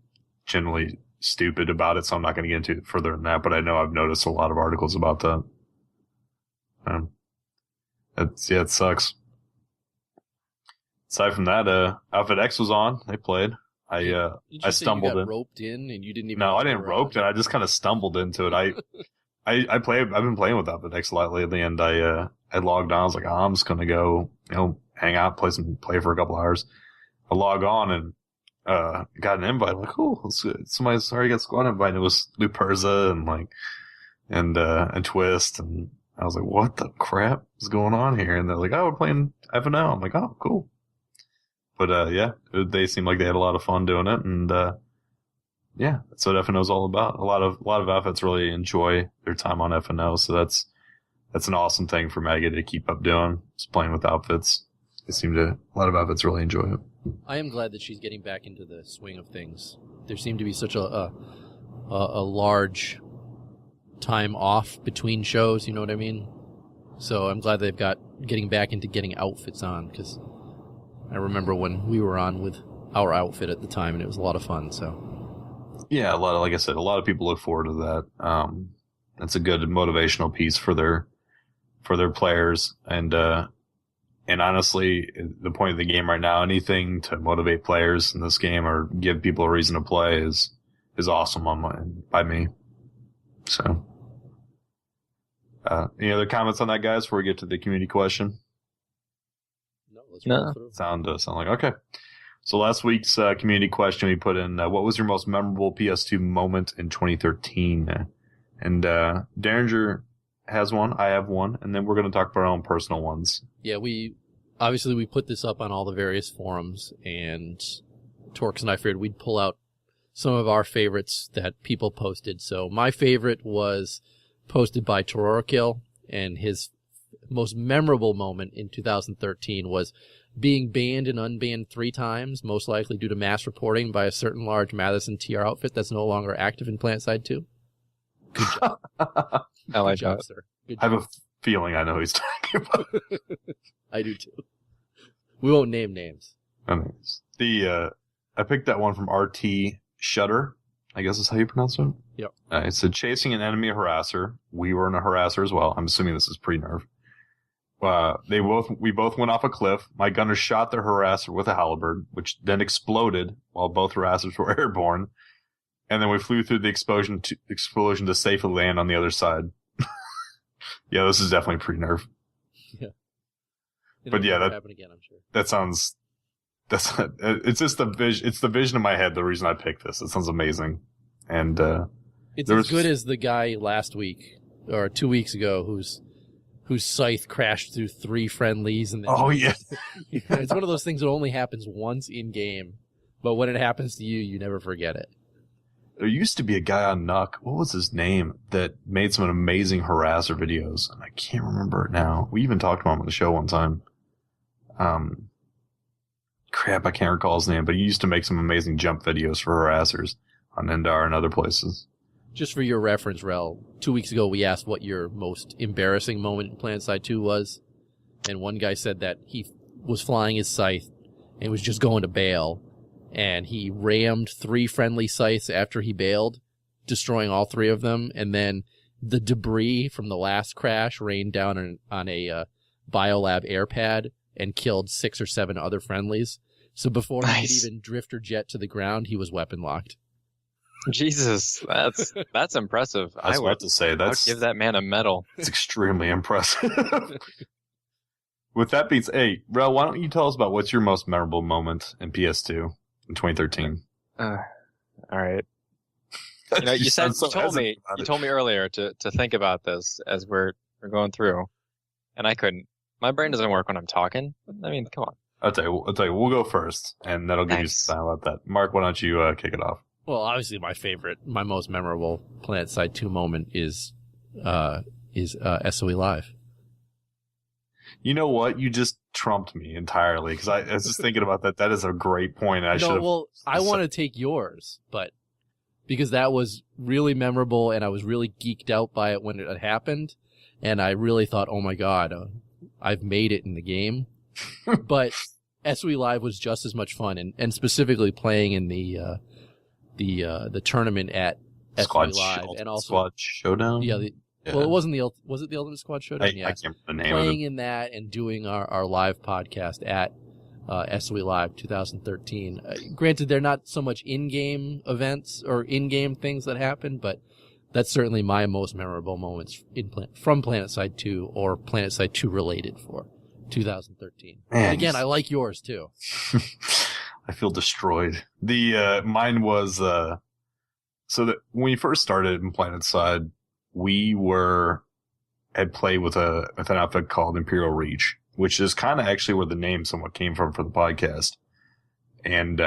generally stupid about it. So I'm not going to get into it further than that. But I know I've noticed a lot of articles about that. It sucks. Aside from that, Outfit X was on. They played. I stumbled in.
Roped in, and you didn't even.
No, I didn't rope in. I just kind of stumbled into it. I've been playing with Outfit X a lot lately, and I logged on. I was like, I'm just gonna go, hang out, play for a couple hours. I log on and got an invite. I'm like, cool. Somebody's already got squad invite. And it was Lou Perza and Twist, and I was like, what the crap is going on here? And they're like, oh, we're playing FNL. I'm like, oh, cool. But yeah, they seem like they had a lot of fun doing it, and yeah, that's what FNO is all about. A lot of outfits really enjoy their time on FNO, so that's an awesome thing for Maggie to keep up doing. Just playing with outfits. A lot of outfits really enjoy it.
I am glad that she's getting back into the swing of things. There seemed to be such a large time off between shows. You know what I mean? So I'm glad they've got getting back into getting outfits on, because I remember when we were on with our outfit at the time, and it was a lot of fun. So, yeah,
like I said, a lot of people look forward to that. It's a good motivational piece for their players, and honestly, the point of the game right now, anything to motivate players in this game or give people a reason to play is awesome by me. So, any other comments on that, guys? Before we get to the community question.
No.
Sound like okay. So last week's community question we put in: what was your most memorable PS2 moment in 2013? And Derringer has one. I have one, and then we're going to talk about our own personal ones.
Yeah, we put this up on all the various forums, and Torx and I figured we'd pull out some of our favorites that people posted. So my favorite was posted by Tororkill, and his most memorable moment in 2013 was being banned and unbanned 3 times, most likely due to mass reporting by a certain large Madison TR outfit that's no longer active in PlanetSide 2. Good job.
I like that,
sir. Good
job. I have a feeling I know who he's talking about.
I do too. We won't name names.
I picked that one from RT Shutter. I guess is how you pronounce it.
Yep.
It said chasing an enemy harasser. We were in a harasser as well. I'm assuming this is pre-nerf. We both went off a cliff. My gunner shot the harasser with a halberd, which then exploded while both harassers were airborne. And then we flew through the explosion to safely land on the other side. Yeah, this is definitely pre-nerf.
Yeah.
But yeah, that
happen again, I'm sure.
It's just it's the vision in my head. The reason I picked this, it sounds amazing. And,
it's as good as the guy last week or 2 weeks ago whose scythe crashed through 3 friendlies. And then
yeah.
It's one of those things that only happens once in game, but when it happens to you, you never forget it.
There used to be a guy on Nuck. What was his name? That made some amazing harasser videos, and I can't remember it now. We even talked about him on the show one time. Crap, I can't recall his name, but he used to make some amazing jump videos for harassers on Endar and other places.
Just for your reference, Rel, 2 weeks ago we asked what your most embarrassing moment in PlanetSide 2 was, and one guy said that he was flying his scythe and was just going to bail, and he rammed 3 friendly scythes after he bailed, destroying all 3 of them, and then the debris from the last crash rained down on a Biolab air pad and killed 6 or 7 other friendlies. So before he could even drift or jet to the ground, he was weapon locked.
Jesus, that's impressive.
I would
give that man a medal.
It's extremely impressive. With that being said, hey, Rel, why don't you tell us about what's your most memorable moment in PS2 in 2013?
All right. You told me earlier to think about this as we're going through, and I couldn't. My brain doesn't work when I'm talking. I mean, come on.
I'll tell you, we'll go first, and that'll give you some time about that. Mark, why don't you kick it off?
Well, obviously, my most memorable PlanetSide 2 moment is SOE Live.
You know what? You just trumped me entirely because I was just thinking about that. That is a great point. I
want to take yours, but because that was really memorable and I was really geeked out by it when it had happened. And I really thought, oh my God, I've made it in the game. But SOE Live was just as much fun, and specifically playing in the tournament at SOE Live, and also
Squad Showdown.
Yeah, well, it wasn't was it the Ultimate Squad Showdown?
I can't remember the name
playing
of it.
in that and doing our live podcast at SOE Live 2013. Granted, they're not so much in-game events or in-game things that happen, but that's certainly my most memorable moments from PlanetSide 2 or PlanetSide 2 related for 2013.
Man,
and again, I like yours too.
I feel destroyed. The mine was so that when we first started in PlanetSide, we had played with an outfit called Imperial Reach, which is kind of actually where the name somewhat came from for the podcast. And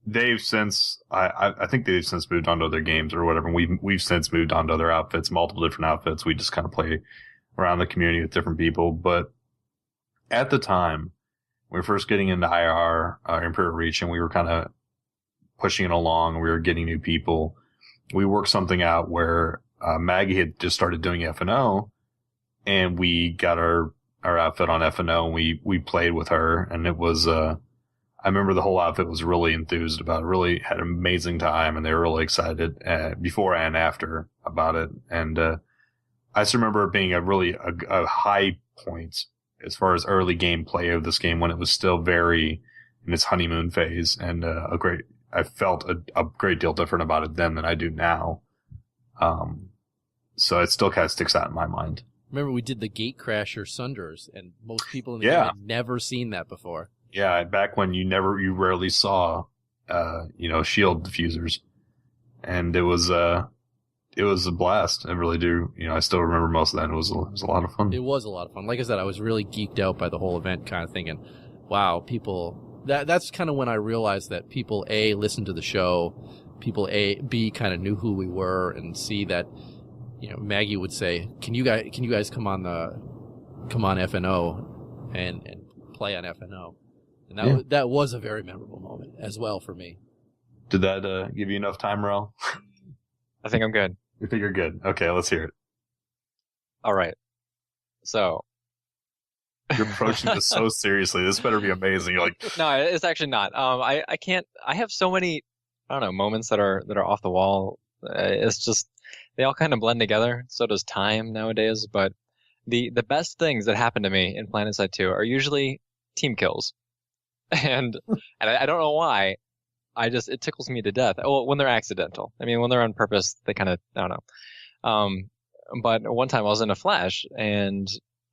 they've since I think they've since moved on to other games or whatever. We've since moved on to other outfits, multiple different outfits. We just kind of play around the community with different people. But at the time, we were first getting into IR, Imperial Reach, and we were kind of pushing it along. We were getting new people. We worked something out where Maggie had just started doing F&O, and we got our outfit on F&O, and we played with her, and it was I remember the whole outfit was really enthused about it, really had an amazing time, and they were really excited before and after about it. And I just remember it being a high point as far as early gameplay of this game when it was still very in its honeymoon phase, and I felt a great deal different about it then than I do now. So it still kind of sticks out in my mind.
Remember, we did the Gatecrasher Sunders, and most people in the game had never seen that before.
Yeah, back when you rarely saw, shield diffusers, and it was a blast. I really do. I still remember most of that. It was a lot of fun.
It was a lot of fun. Like I said, I was really geeked out by the whole event, kind of thinking, wow, people. That's kind of when I realized that people A, listened to the show, people B, kind of knew who we were, and C, that Maggie would say, can you guys come on F&O and play on F&O, and that was a very memorable moment as well for me.
Did that give you enough time, Rel?
I think I'm good.
You think you're good? Okay, let's hear it.
All right. So.
You're approaching this so seriously. This better be amazing. You're like,
no, it's actually not. I can't. I have so many, I don't know, moments that are off the wall. It's just they all kind of blend together. So does time nowadays. But the best things that happen to me in PlanetSide 2 are usually team kills, and I don't know why. It tickles me to death. Oh, when they're accidental. I mean, when they're on purpose, they kind of, I don't know. But one time I was in a flash and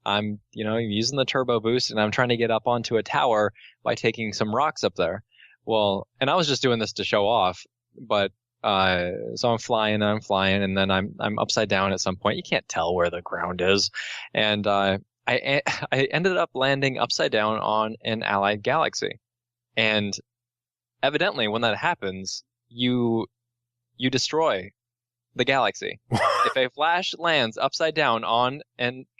I'm, using the turbo boost and I'm trying to get up onto a tower by taking some rocks up there. Well, and I was just doing this to show off, but, so I'm flying and then I'm upside down at some point. You can't tell where the ground is. And, I ended up landing upside down on an allied galaxy. And evidently when that happens, you destroy the galaxy. If a flash lands upside down on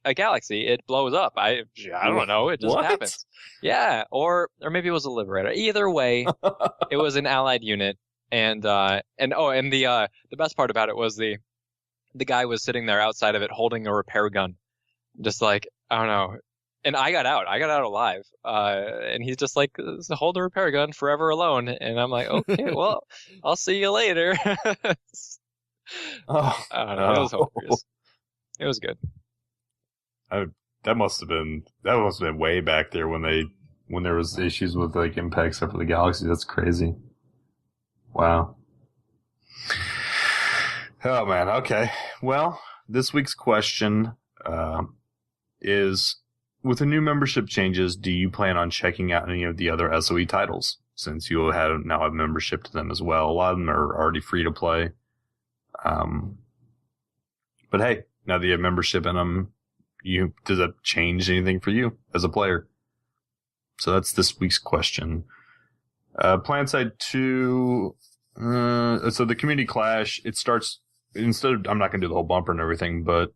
a galaxy, it blows up. I don't know. It just happens. Yeah. Or maybe it was a liberator. Either way, it was an allied unit. And the best part about it was the guy was sitting there outside of it holding a repair gun. Just like, I don't know. And I got out alive. And he's just like, hold the repair gun forever alone. And I'm like, okay, well, I'll see you later.
oh,
I don't know. It was hilarious. It was good.
That must have been way back there when there was issues with like impacts up for the galaxy. That's crazy. Wow. Oh man. Okay. Well, this week's question is: with the new membership changes, do you plan on checking out any of the other SOE titles? Since you now have membership to them as well. A lot of them are already free to play. But hey, now that you have membership in them, does that change anything for you as a player? So that's this week's question. PlanetSide 2, so the Community Clash, it starts, I'm not going to do the whole bumper and everything, but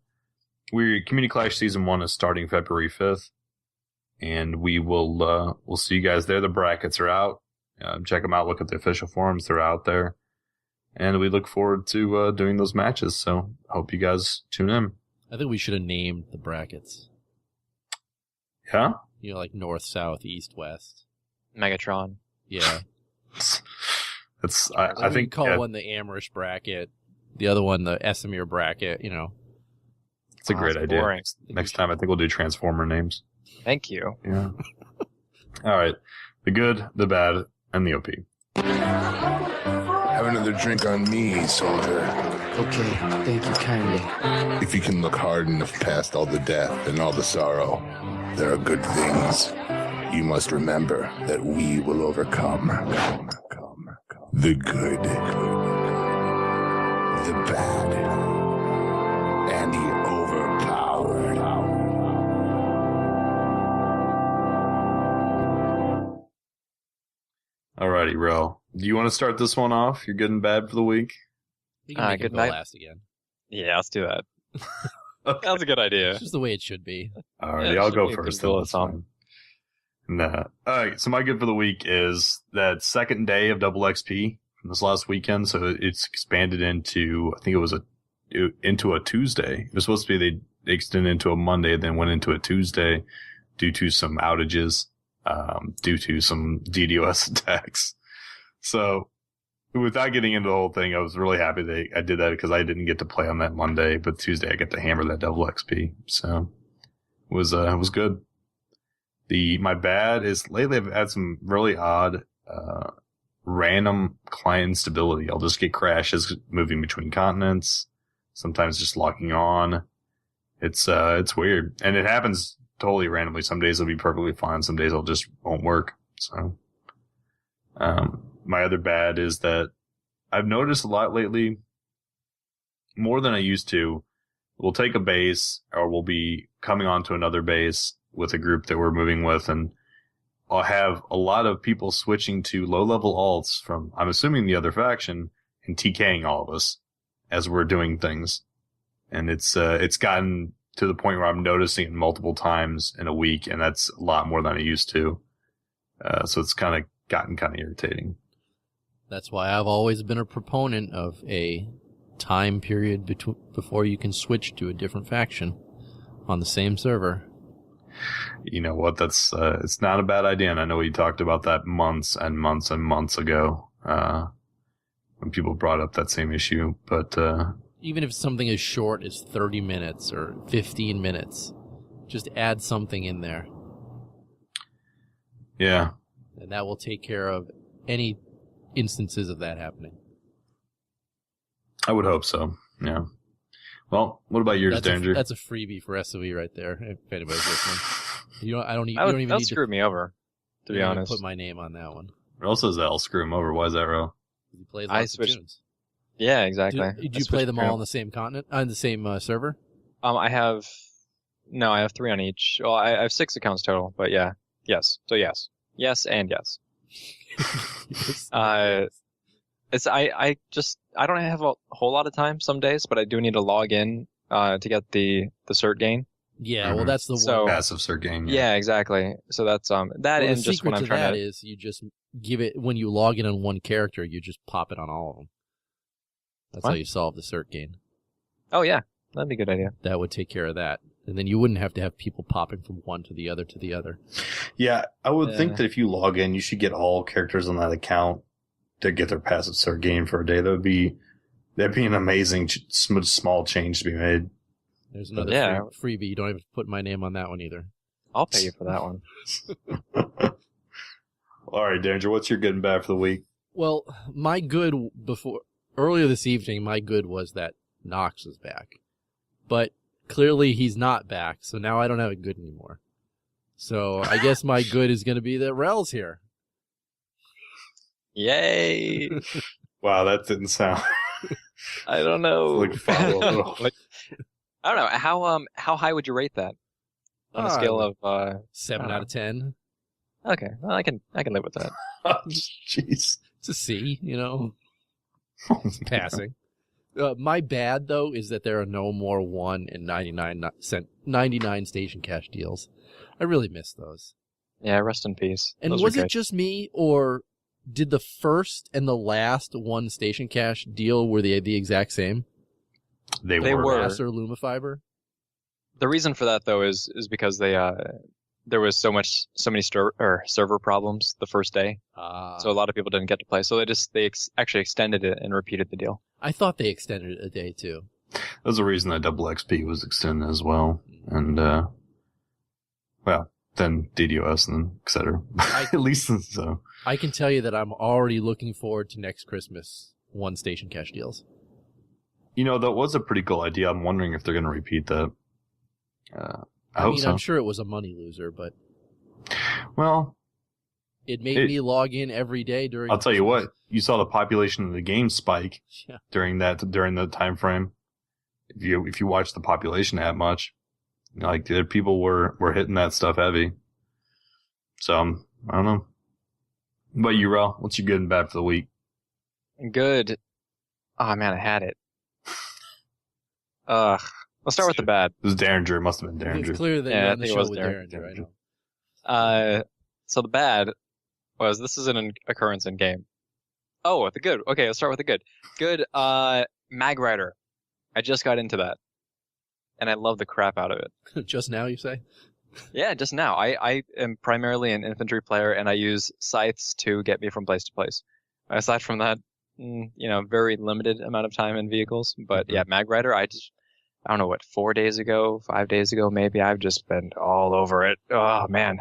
Community Clash Season 1 is starting February 5th, and we'll see you guys there. The brackets are out. Check them out. Look at the official forums. They're out there. And we look forward to doing those matches, so hope you guys tune in.
I think we should have named the brackets.
Yeah?
You know, like north, south, east, west.
Megatron.
Yeah.
I think
call one the Amrish bracket, the other one the Esamir bracket, you know.
It's a great idea.
Boring.
Next time I think we'll do Transformer names.
Thank you.
Yeah. All right. The good, the bad, and the OP.
Have another drink on me, soldier.
Okay, thank you kindly.
If you can look hard enough past all the death and all the sorrow, there are good things. You must remember that we will overcome. The good, the bad, and the overpowered.
Alrighty, Rel. Do you want to start this one off? You're good and bad for the week?
You can make
good
it go
night.
last again.
Yeah, let's do that.
Okay.
That's a good idea.
It's just the way it should be.
Alrighty,
Yeah,
I'll
should
go
be a
first.
good goal,
That's
Tom.
fine. Nah. Alright, so my good for the week is that second day of Double XP from this last weekend. So it's expanded into, I think it was into a Tuesday. It was supposed to be, they extended into a Monday, then went into a Tuesday due to some outages, due to some DDoS attacks. So without getting into the whole thing, I was really happy that I did that because I didn't get to play on that Monday, but Tuesday I get to hammer that double XP. So it was good. My bad is lately I've had some really odd, random client instability. I'll just get crashes moving between continents, sometimes just locking on. It's weird. And it happens totally randomly. Some days it'll be perfectly fine. Some days it'll just won't work. So, my other bad is that I've noticed a lot lately, more than I used to. We'll take a base or we'll be coming onto another base with a group that we're moving with, and I'll have a lot of people switching to low-level alts from, I'm assuming, the other faction and TKing all of us as we're doing things. And it's gotten to the point where I'm noticing it multiple times in a week, and that's a lot more than I used to. So it's gotten kind of irritating.
That's why I've always been a proponent of a time period before you can switch to a different faction on the same server.
You know what? That's it's not a bad idea, and I know we talked about that months and months and months ago when people brought up that same issue. But
even if something as short as 30 minutes or 15 minutes, just add something in there.
Yeah.
And that will take care of any instances of that happening.
I would hope so. Yeah. Well, what about yours, Danger?
That's a freebie for SOE right there. If anybody's listening, you don't even
That
need to
screwed me over, to be honest.
Put my name on that one.
Ro says that'll screw him over. Why is that, Ro?
He plays
I
lots of
switched-
tunes.
Yeah, exactly.
Did you play them all on the same continent, on the same server?
I have 3 on each. Well, I have 6 accounts total, but yeah, yes. So yes, and yes. I don't have a whole lot of time some days, but I do need to log in to get the cert gain.
Yeah, well, that's the
So-
one.
Passive cert gain.
Yeah, exactly. So that's that,
Well,
and
the
just
secret
when I'm
to
trying
that
to.
is you just give it when you log in on one character, you just pop it on all of them. That's how
What?
you solve the cert gain.
Oh yeah, that'd be a good idea.
That would take care of that, and then you wouldn't have to have people popping from one to the other to the other.
Yeah, I would think
Yeah.
that if you log in, you should get all characters on that account to get their passive cert gain for a day. That'd be an amazing small change to be made.
There's another
Yeah.
freebie. You don't have to put my name on that one either.
I'll pay you for that one.
All right, Danger, what's your good and bad for the week?
Well, my good earlier this evening, my good was that Nox is back, but clearly he's not back. So now I don't have a good anymore. So I guess my good is going to be that Rel's here.
Yay!
Wow, that didn't sound
I don't know.
like follow.
Like, I don't know how high would you rate that on a scale of
7 out of 10.
Okay, well, I can live with that.
Jeez.
It's a C, you know. It's passing. My bad, though, is that there are no more 1 and 99 station cash deals. I really miss those.
Yeah, rest in peace.
And
Those
was
were
it
good.
just me, or did the first and the last 1 station cash deal, were they the exact same?
They
They
were.
were.
Brass or Lumifiber?
The reason for that though is because there was so many server problems the first day, so a lot of people didn't get to play. So they actually extended it and repeated the deal.
I thought they extended it a day, too.
There's a reason that double XP was extended as well. And, well, then DDoS and et cetera. At least so.
I can tell you that I'm already looking forward to next Christmas 1 station cash deals.
You know, that was a pretty cool idea. I'm wondering if they're going to repeat that. I hope
mean,
so.
I'm sure it was a money loser, but
Well,
it made me log in every day during.
I'll tell you what. You saw the population of the game spike
Yeah.
during the time frame. If you watch the population that much, like people were hitting that stuff heavy. So I don't know. But you, Rel, what's your good and bad for the week?
Good. Oh man, I had it. Let's start with the bad.
It was Derringer. It must have been Derringer.
It's clear that
Yeah,
you're
I
on the
think it
show
was
with
Derringer.
Derringer. I know.
So the bad was this is an occurrence in game. Oh, the good. Okay, let's start with the good. Good. Mag Rider. I just got into that, and I love the crap out of it.
Just now, you say?
Yeah, just now. I am primarily an infantry player, and I use scythes to get me from place to place. Aside from that, very limited amount of time in vehicles. But yeah, Mag Rider, I don't know what, 4 days ago, 5 days ago, maybe. I've just been all over it. Oh man,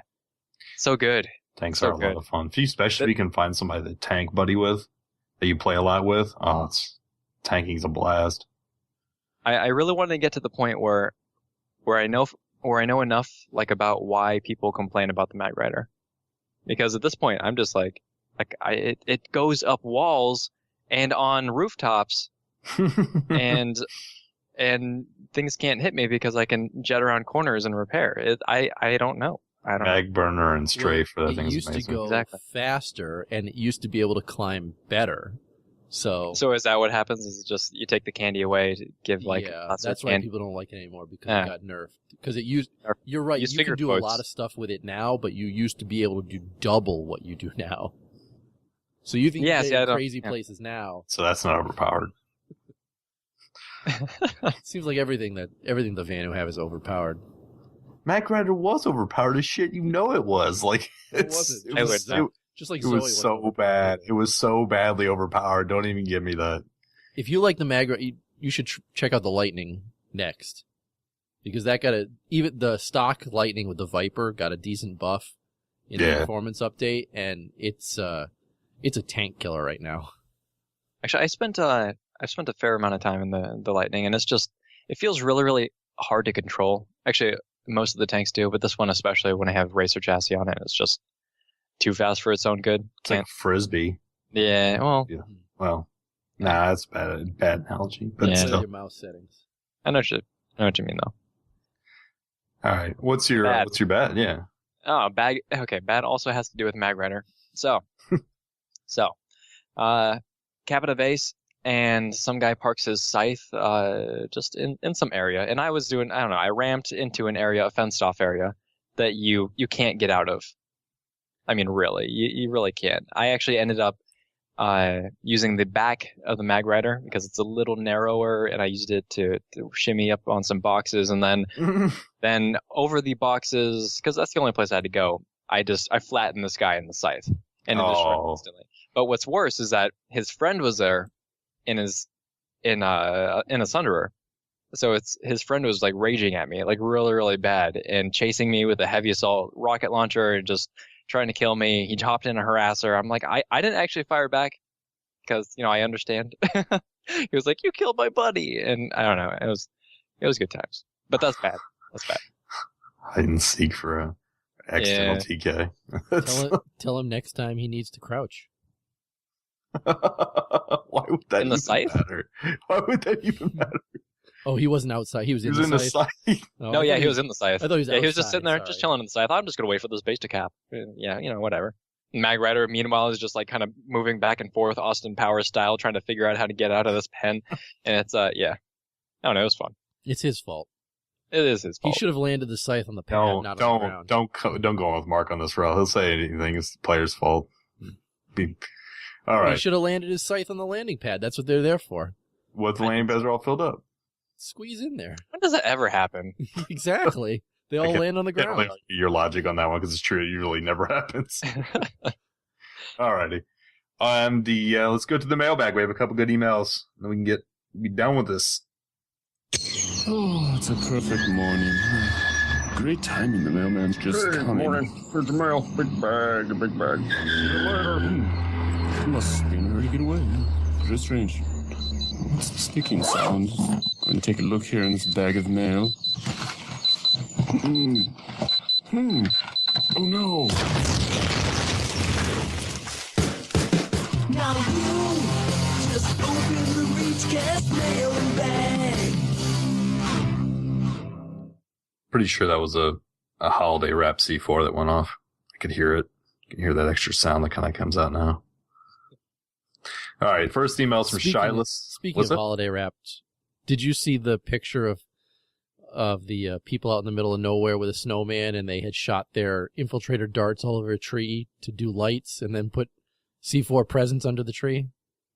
so good.
Tanks
So
are a
good.
lot of fun. Especially if you can find somebody to tank buddy with, that you play a lot with. Oh, tanking's a blast.
I really wanted to get to the point where I know enough like about why people complain about the Mag Rider, because at this point I'm just it goes up walls and on rooftops and things can't hit me because I can jet around corners and repair. I don't know. I don't know.
Mag burner and strafe for that
It
thing is
used to
amazing.
go
Exactly.
faster, and it used to be able to climb better. So
So is that what happens? Is it just you take the candy away to give
yeah,
lots of
that's why
candy?
people don't like it anymore, because
Yeah.
it got nerfed. Because it used. You're right.
Use
You can
finger
do a
quotes.
lot of stuff with it now, but you used to be able to do double what you do now. So you think
Yeah,
you
see,
play
I
in
don't-
crazy
yeah.
places now?
So that's not overpowered.
Seems like everything the Vanu have is overpowered.
Mag Rider was overpowered as shit. You know it was. Like,
It wasn't.
I
was,
would know.
Just like
it
Zoe
was so
overpowered.
bad. It was so badly overpowered. Don't even give me that.
If you like the Mag, you should check out the Lightning next, because that got even the stock Lightning with the Viper got a decent buff in the
Yeah.
performance update, and it's a tank killer right now.
Actually, I spent a fair amount of time in the Lightning, and it feels really, really hard to control. Actually, most of the tanks do, but this one especially when I have racer chassis on it, it's just too fast for its own good.
It's like a frisbee.
Yeah, well,
Well, nah, that's a bad analogy. But
Yeah.
Set
still.
your mouse settings.
I know what you mean though.
All right. What's your bad? Yeah.
Oh, bad. Okay, bad also has to do with Mag Rider. So, Capita Base, and some guy parks his scythe just in some area, and I was doing, I don't know, I ramped into an area, a fenced off area that you can't get out of. I mean, really, you really can't. I actually ended up using the back of the Mag Rider because it's a little narrower, and I used it to shimmy up on some boxes, and then over the boxes, because that's the only place I had to go. I flattened this guy in the scythe, and it destroyed him instantly. But what's worse is that his friend was there in a Sunderer. So his friend was like raging at me, like really, really bad, and chasing me with a heavy assault rocket launcher and just trying to kill me. He hopped in a harasser. I'm like, I didn't actually fire back because, I understand. He was like, you killed my buddy. And I don't know. It was good times, but that's bad. That's bad.
Hide and seek for a external TK.
Tell him next time he needs to crouch.
Why would that
In the
even
scythe?
matter? Why would that even matter?
Oh, he wasn't outside. He was in
He was
the
in the
scythe.
scythe.
No, yeah, he was in the scythe.
I thought he was
Yeah, he was just
outside,
sitting there,
sorry.
just chilling in the scythe. I'm just gonna wait for this base to cap. Yeah, whatever. Mag Rider, meanwhile, is just like kind of moving back and forth, Austin Powers style, trying to figure out how to get out of this pen. And it's, yeah. I don't know, it was fun.
It's his fault.
It is his fault.
He should have landed the scythe on the pad, not on the ground.
Don't go on with Mark on this, Rel. He'll say anything. It's the player's fault. All right.
He should have landed his scythe on the landing pad. That's what they're there for.
What the landing pads are all filled up.
Squeeze in there.
When does that ever happen?
Exactly. They all land on the ground.
Can't really your logic on that one because it's true. It usually never happens. Alrighty. Let's go to the mailbag. We have a couple good emails. Then we can be done with this.
Oh, it's a perfect morning. Great timing. The mailman's just coming.
Morning. Here's the mail. Big bag.
He must be in a hurry to get away. Very strange. What's the sticking sound? Going to take a look here in this bag of mail. Oh no.
Now you just open the ReachCast mail bag.
Pretty sure that was a holiday rap C4 that went off. I could hear it. I can hear that extra sound that kind of comes out now. All right, first email's from Shilas.
Speaking of holiday rap, did you see the picture of the people out in the middle of nowhere with a snowman, and they had shot their infiltrator darts all over a tree to do lights and then put C4 presents under the tree?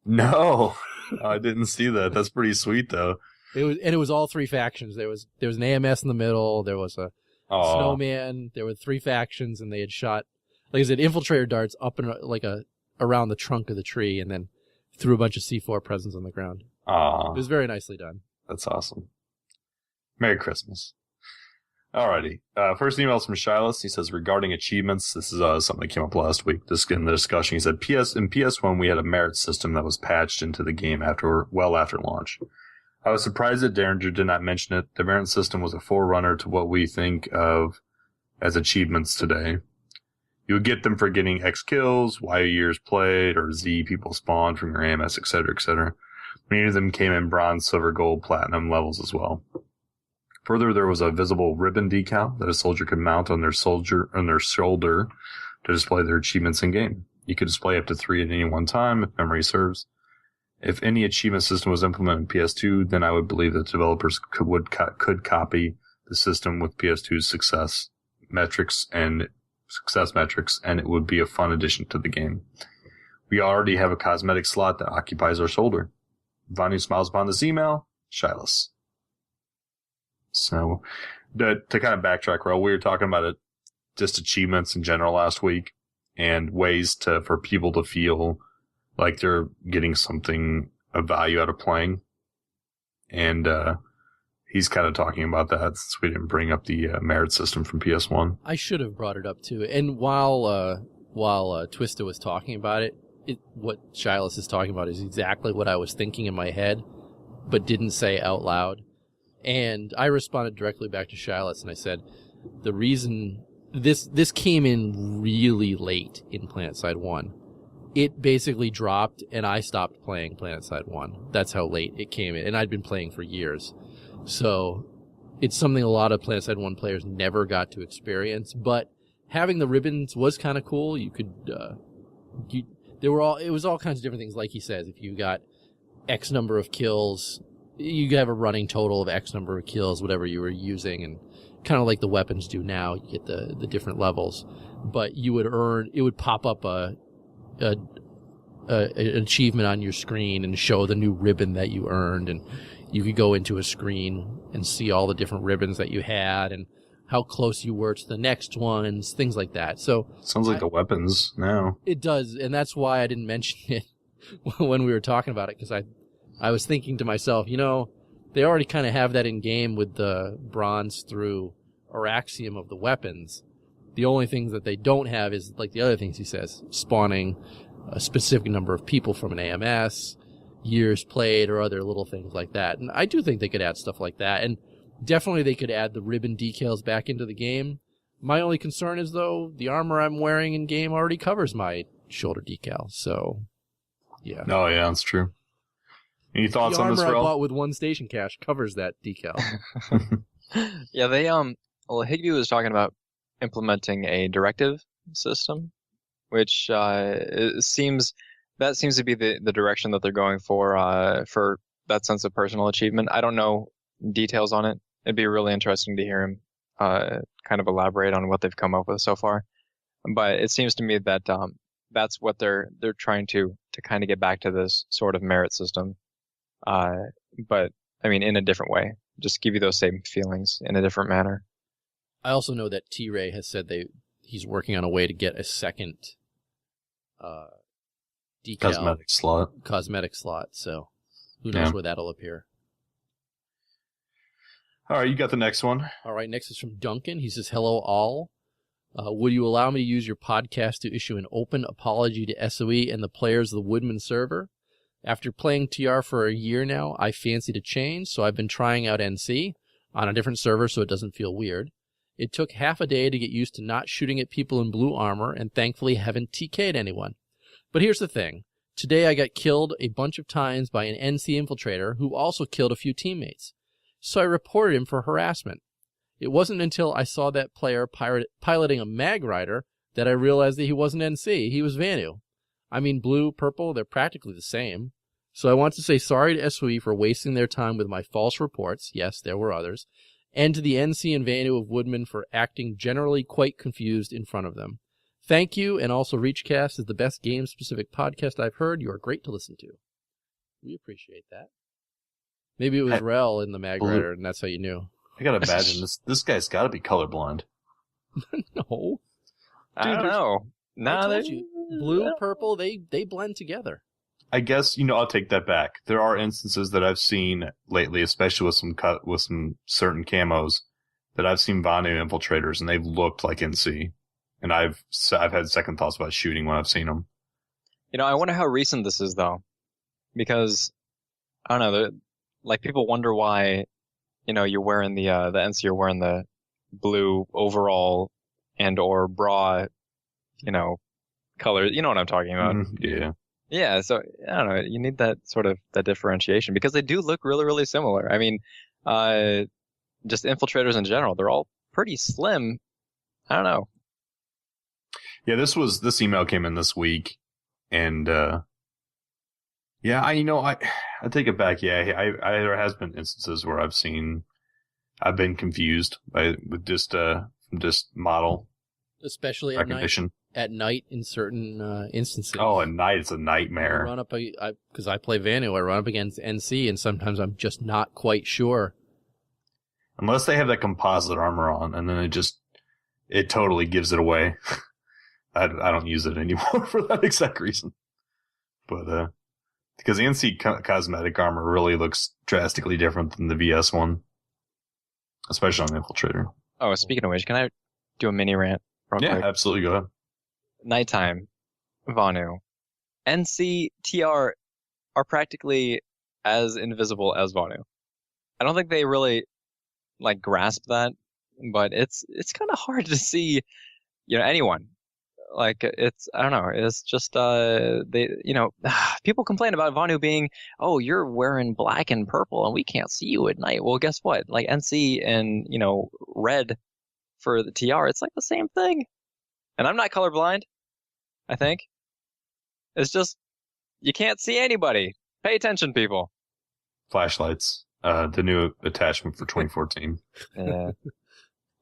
No, I didn't see that. That's pretty sweet, though.
It was all three factions. There was an AMS in the middle. There was a snowman. There were three factions, and they had shot, like I said, infiltrator darts up and around the trunk of the tree, and then threw a bunch of C4 presents on the ground. It was very nicely done.
That's awesome. Merry Christmas. Alrighty. First email is from Shilas. He says, regarding achievements, this is something that came up last week. Just in the discussion, he said, in PS1, we had a merit system that was patched into the game after launch. I was surprised that Derringer did not mention it. The merit system was a forerunner to what we think of as achievements today. You would get them for getting X kills, Y years played, or Z people spawned from your AMS, etc., etc. Many of them came in bronze, silver, gold, platinum levels as well. Further, there was a visible ribbon decal that a soldier could mount on their shoulder to display their achievements in game. You could display up to 3 at any one time, if memory serves. If any achievement system was implemented in PS2, then I would believe that developers could copy the system with PS2's success metrics, and it would be a fun addition to the game. We already have a cosmetic slot that occupies our shoulder. Vanu smiles upon this email. Shilas. So, to kind of backtrack, Ro, we were talking about it, just achievements in general last week, and ways for people to feel like they're getting something of value out of playing. And he's kind of talking about that since we didn't bring up the merit system from PS1.
I should have brought it up too. And while Twista was talking about it, what Shilas is talking about is exactly what I was thinking in my head, but didn't say out loud. And I responded directly back to Shilas, and I said, the reason this came in really late in PlanetSide 1. It basically dropped, and I stopped playing PlanetSide 1. That's how late it came in, and I'd been playing for years. So it's something a lot of PlanetSide 1 players never got to experience, but having the ribbons was kind of cool. You could, it was all kinds of different things. Like he says, if you got X number of kills, you could have a running total of X number of kills, whatever you were using, and kind of like the weapons do now, you get the different levels. But it would pop up an achievement on your screen and show the new ribbon that you earned, and you could go into a screen and see all the different ribbons that you had and how close you were to the next ones, things like that. So
sounds like the weapons now.
It does, and that's why I didn't mention it when we were talking about it, because I was thinking to myself, they already kind of have that in game with the bronze through Araxium of the weapons. The only things that they don't have is, like the other things he says, spawning a specific number of people from an AMS, years played, or other little things like that. And I do think they could add stuff like that. And definitely they could add the ribbon decals back into the game. My only concern is, though, the armor I'm wearing in game already covers my shoulder decal. So, yeah.
Oh, yeah, that's true. Any thoughts on this,
The armor
Rel?
I bought with one station cache covers that decal.
Yeah, Higby was talking about implementing a directive system which it seems to be the direction that they're going for that sense of personal achievement. I don't know details on it. It'd be really interesting to hear him kind of elaborate on what they've come up with so far. But it seems to me that that's what they're trying to kind of get back to this sort of merit system. But I mean, in a different way, just give you those same feelings in a different manner.
I also know that T-Ray has said he's working on a way to get a second decal cosmetic slot. So who knows where that'll appear.
All right, you got the next one.
All right, next is from Duncan. He says, hello all. Would you allow me to use your podcast to issue an open apology to SOE and the players of the Woodman server? After playing TR for a year now, I fancied a change, so I've been trying out NC on a different server so it doesn't feel weird. It took half a day to get used to not shooting at people in blue armor, and thankfully haven't TK'd anyone. But here's the thing. Today I got killed a bunch of times by an NC infiltrator who also killed a few teammates. So I reported him for harassment. It wasn't until I saw that player piloting a mag rider that I realized that he wasn't NC. He was Vanu. I mean, blue, purple, they're practically the same. So I want to say sorry to SOE for wasting their time with my false reports. Yes, there were others. And to the NC and Vanu of Woodman for acting generally quite confused in front of them. Thank you, and also ReachCast is the best game-specific podcast I've heard. You are great to listen to. We appreciate that. Maybe it was Rel in the mag rider, and that's how you knew.
I gotta imagine this guy's gotta be colorblind.
No.
I don't know.
I told you, blue, purple, they blend together.
I guess, I'll take that back. There are instances that I've seen lately, especially with some certain camos, that I've seen Vanu infiltrators and they've looked like NC. And I've had second thoughts about shooting when I've seen them.
I wonder how recent this is though, because I don't know. Like people wonder why, you're wearing the NC, you're wearing the blue overall and or bra, color. You know what I'm talking about?
Yeah.
Yeah, so I don't know. You need that sort of that differentiation because they do look really, really similar. I mean, just infiltrators in general, they're all pretty slim. I don't know.
Yeah, this email came in this week, and I take it back. Yeah, there has been instances where I've been confused with just model,
especially
recognition.
At night in certain instances.
Oh, at night it's a nightmare.
Because I play Vanu, I run up against NC, and sometimes I'm just not quite sure.
Unless they have that composite armor on, and then it totally gives it away. I don't use it anymore for that exact reason. But because the NC cosmetic armor really looks drastically different than the VS one, especially on the infiltrator.
Oh, speaking of which, can I do a mini rant?
Yeah, absolutely. Go ahead.
Nighttime, Vanu, NC, TR are practically as invisible as Vanu. I don't think they really grasp that, but it's kind of hard to see, anyone. I don't know. It's just people complain about Vanu being, oh, you're wearing black and purple and we can't see you at night. Well, guess what? Like NC and red for the TR, it's like the same thing. And I'm not colorblind, I think. It's just, you can't see anybody. Pay attention, people.
Flashlights, the new attachment for 2014.
Yeah.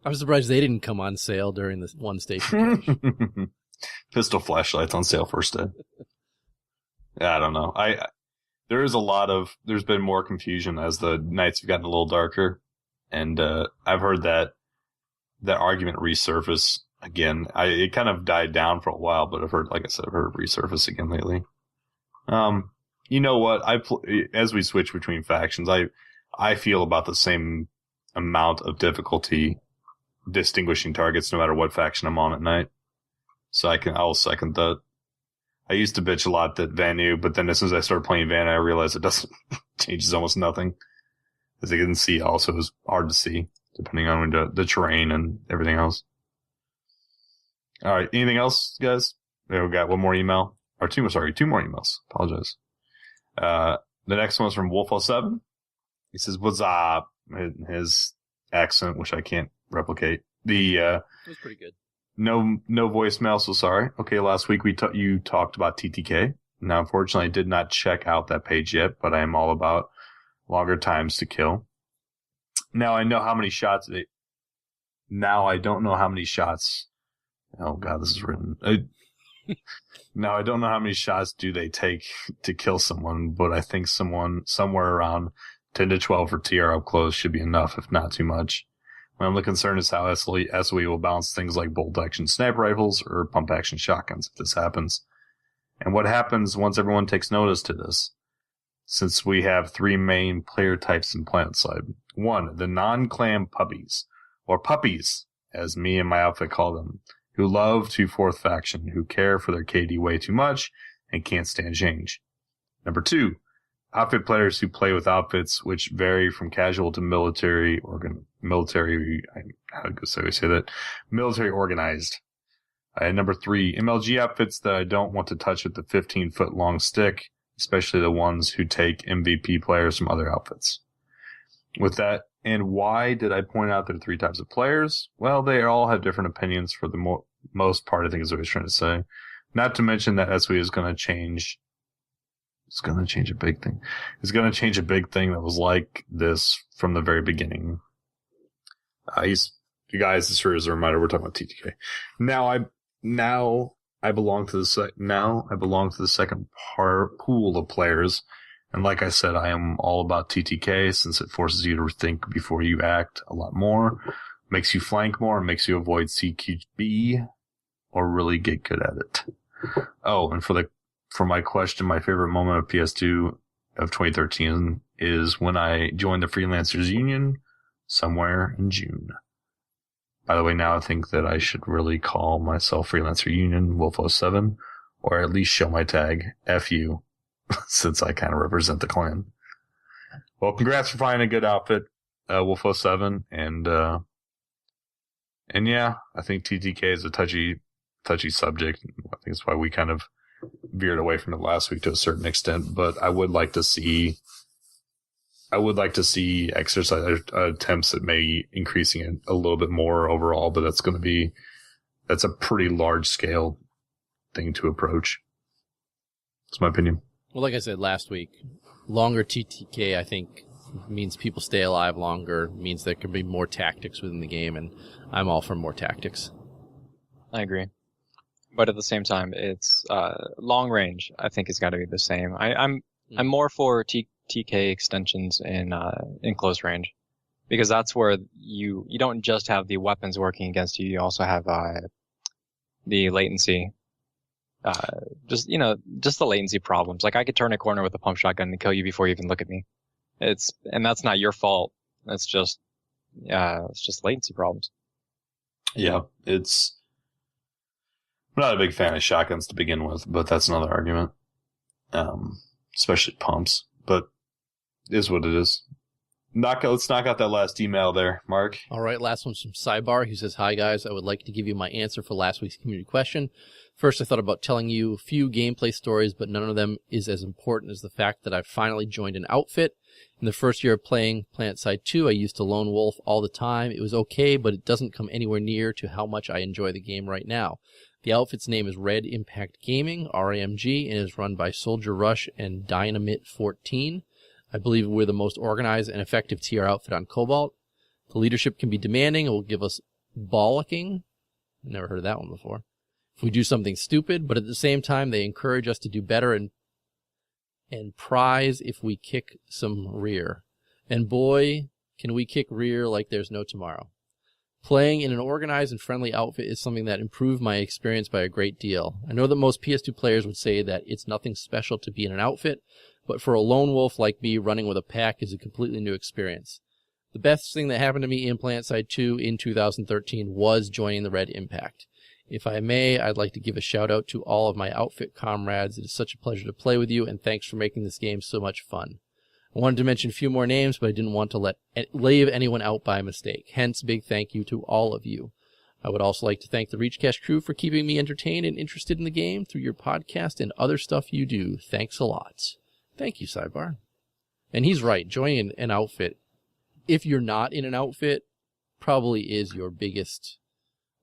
I'm surprised they didn't come on sale during this one station cache.
Pistol flashlights on sale first day. Yeah, I don't know. There's been more confusion as the nights have gotten a little darker. And I've heard that argument resurface again. It kind of died down for a while, but I've heard it resurface again lately. You know what? As we switch between factions, I feel about the same amount of difficulty distinguishing targets no matter what faction I'm on at night. So I'll second that. I used to bitch a lot that Vanu, but then as soon as I started playing Vanu, I realized it doesn't changes almost nothing. As I can see, also is hard to see depending on the terrain and everything else. All right, anything else, guys? We got one more email or two more emails. Apologize. The next one's from Wolf07. He says, "What's up?" His accent, which I can't replicate.
It was pretty good.
No voicemail, so sorry. Okay, last week you talked about TTK. Now, unfortunately, I did not check out that page yet, but I am all about longer times to kill. Now I know how many shots. Now I don't know how many shots. Oh God, this is written. Now I don't know how many shots do they take to kill someone, but I think someone somewhere around 10 to 12 for TR up close should be enough, if not too much. My only concern is how SOE will balance things like bolt action sniper rifles or pump action shotguns if this happens. And what happens once everyone takes notice to this? Since we have 3 main player types in PlanetSide. 1, the non-clan puppies, or puppies, as me and my outfit call them, who love 2/4 faction, who care for their KD way too much and can't stand change. Number 2, outfit players who play with outfits which vary from casual to military organized. And number 3, MLG outfits that I don't want to touch with the 15-foot long stick, especially the ones who take MVP players from other outfits. With that, and why did I point out there are 3 types of players? Well, they all have different opinions for the most part, I think is what he's trying to say. Not to mention that SOE is going to change. It's going to change a big thing. It's going to change a big thing that was like this from the very beginning. You guys, this is a reminder, we're talking about TTK. Now I belong to the second pool of players. And like I said, I am all about TTK since it forces you to think before you act a lot more, makes you flank more, makes you avoid CQB, or really get good at it. Oh, and for my question, my favorite moment of PS2 of 2013 is when I joined the Freelancers Union somewhere in June. By the way, now I think that I should really call myself Freelancer Union Wolf07, or at least show my tag, FU, since I kind of represent the clan. Well, congrats for finding a good outfit, Wolf07, and yeah, I think TTK is a touchy subject. I think that's why we kind of veered away from it last week to a certain extent, but I would like to see exercise attempts at maybe increasing it a little bit more overall, but that's a pretty large scale thing to approach. That's my opinion.
Well, like I said last week, longer TTK, I think, means people stay alive longer, means there can be more tactics within the game, and I'm all for more tactics.
I agree. But at the same time, it's long range, I think, has got to be the same. I'm more for TK extensions in close range, because that's where you don't just have the weapons working against you, you also have the latency. Just the latency problems. Like, I could turn a corner with a pump shotgun and kill you before you even look at me. And that's not your fault. It's just latency problems.
Yeah, I'm not a big fan of shotguns to begin with, but that's another argument. Especially pumps, but it is what it is. Let's knock out that last email there, Mark.
All right, last one's from Sidebar. He says, "Hi guys, I would like to give you my answer for last week's community question. First, I thought about telling you a few gameplay stories, but none of them is as important as the fact that I finally joined an outfit. In the first year of playing PlanetSide 2, I used to lone wolf all the time. It was okay, but it doesn't come anywhere near to how much I enjoy the game right now. The outfit's name is Red Impact Gaming, RAMG, and is run by Soldier Rush and Dynamite 14. I believe we're the most organized and effective TR outfit on Cobalt. The leadership can be demanding and will give us bollocking. Never heard of that one before. If we do something stupid, but at the same time, they encourage us to do better and prize if we kick some rear. And boy, can we kick rear like there's no tomorrow. Playing in an organized and friendly outfit is something that improved my experience by a great deal. I know that most PS2 players would say that it's nothing special to be in an outfit, but for a lone wolf like me, running with a pack is a completely new experience. The best thing that happened to me in PlanetSide 2 in 2013 was joining the Red Impact. If I may, I'd like to give a shout out to all of my outfit comrades. It is such a pleasure to play with you, and thanks for making this game so much fun. I wanted to mention a few more names, but I didn't want to leave anyone out by mistake. Hence, big thank you to all of you. I would also like to thank the ReachCast crew for keeping me entertained and interested in the game through your podcast and other stuff you do. Thanks a lot." Thank you, Sidebar. And he's right. Joining an outfit, if you're not in an outfit, probably is your biggest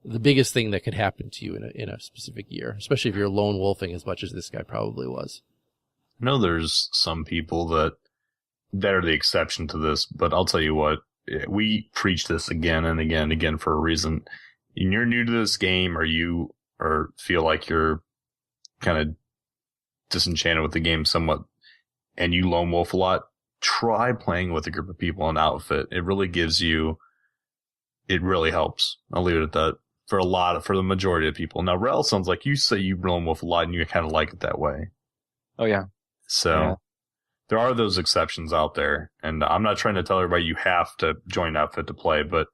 the biggest thing that could happen to you in a specific year, especially if you're lone wolfing as much as this guy probably was.
I know there's some people that are the exception to this, but I'll tell you what, we preach this again and again and again for a reason. When you're new to this game, or feel like you're kind of disenchanted with the game somewhat, and you lone wolf a lot, try playing with a group of people in outfit. It really helps. I'll leave it at that for the majority of people. Now, Rel, sounds like you say you lone wolf a lot and you kind of like it that way.
Oh yeah.
So there are those exceptions out there, and I'm not trying to tell everybody you have to join outfit to play, but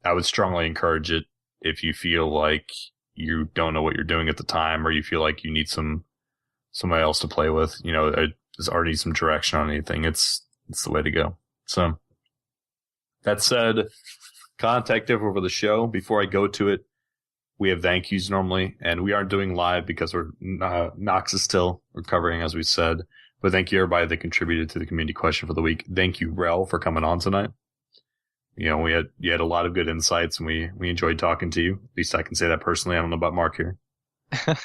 I would strongly encourage it if you feel like you don't know what you're doing at the time, or you feel like you need somebody else to play with. There's already some direction on anything. It's the way to go. So that said, contact info for the show. Before I go to it, we have thank yous normally, and we aren't doing live because Knox is still recovering, as we said. But thank you everybody that contributed to the community question for the week. Thank you, Rel, for coming on tonight. You had a lot of good insights, and we enjoyed talking to you. At least I can say that personally. I don't know about Mark here.
I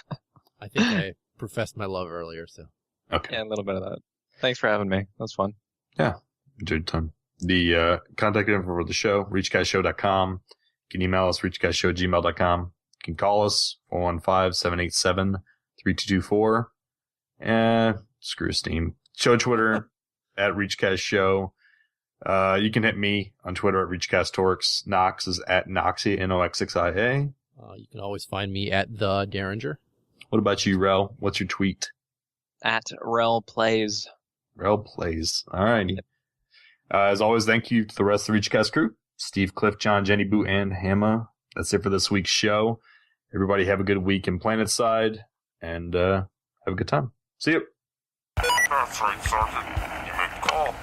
think I professed my love earlier, so.
Okay.
Yeah, a little bit of that. Thanks for having me. That was fun.
Yeah, enjoyed the time. The contact info for the show, reachcastshow.com. You can email us, reachcastshow@gmail.com. You can call us, 415-787-3224. And screw Steam. Show Twitter, @ReachCastShow. You can hit me on Twitter @ReachCastTorx. Knox is @Noxia, NOXXIA.
You can always find me at the Derringer.
What about you, Rel? What's your tweet?
@RelPlays.
Rel Plays. All righty. As always, thank you to the rest of the ReachCast crew. Steve, Cliff, John, Jenny, Boo, and Hamma. That's it for this week's show. Everybody have a good week in Planetside, and have a good time. See you.
That's right, Sergeant. You make the call.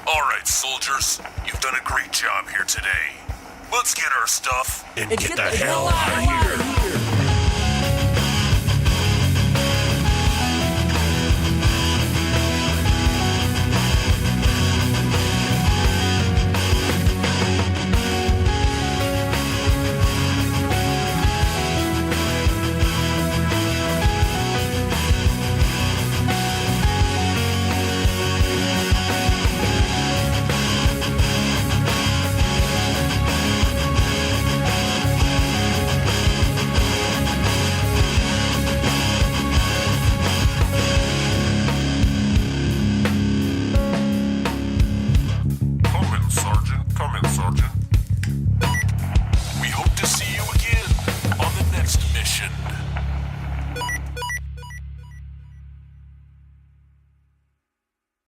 All right, soldiers. You've done a great job here today. Let's get our stuff and get the hell out of here.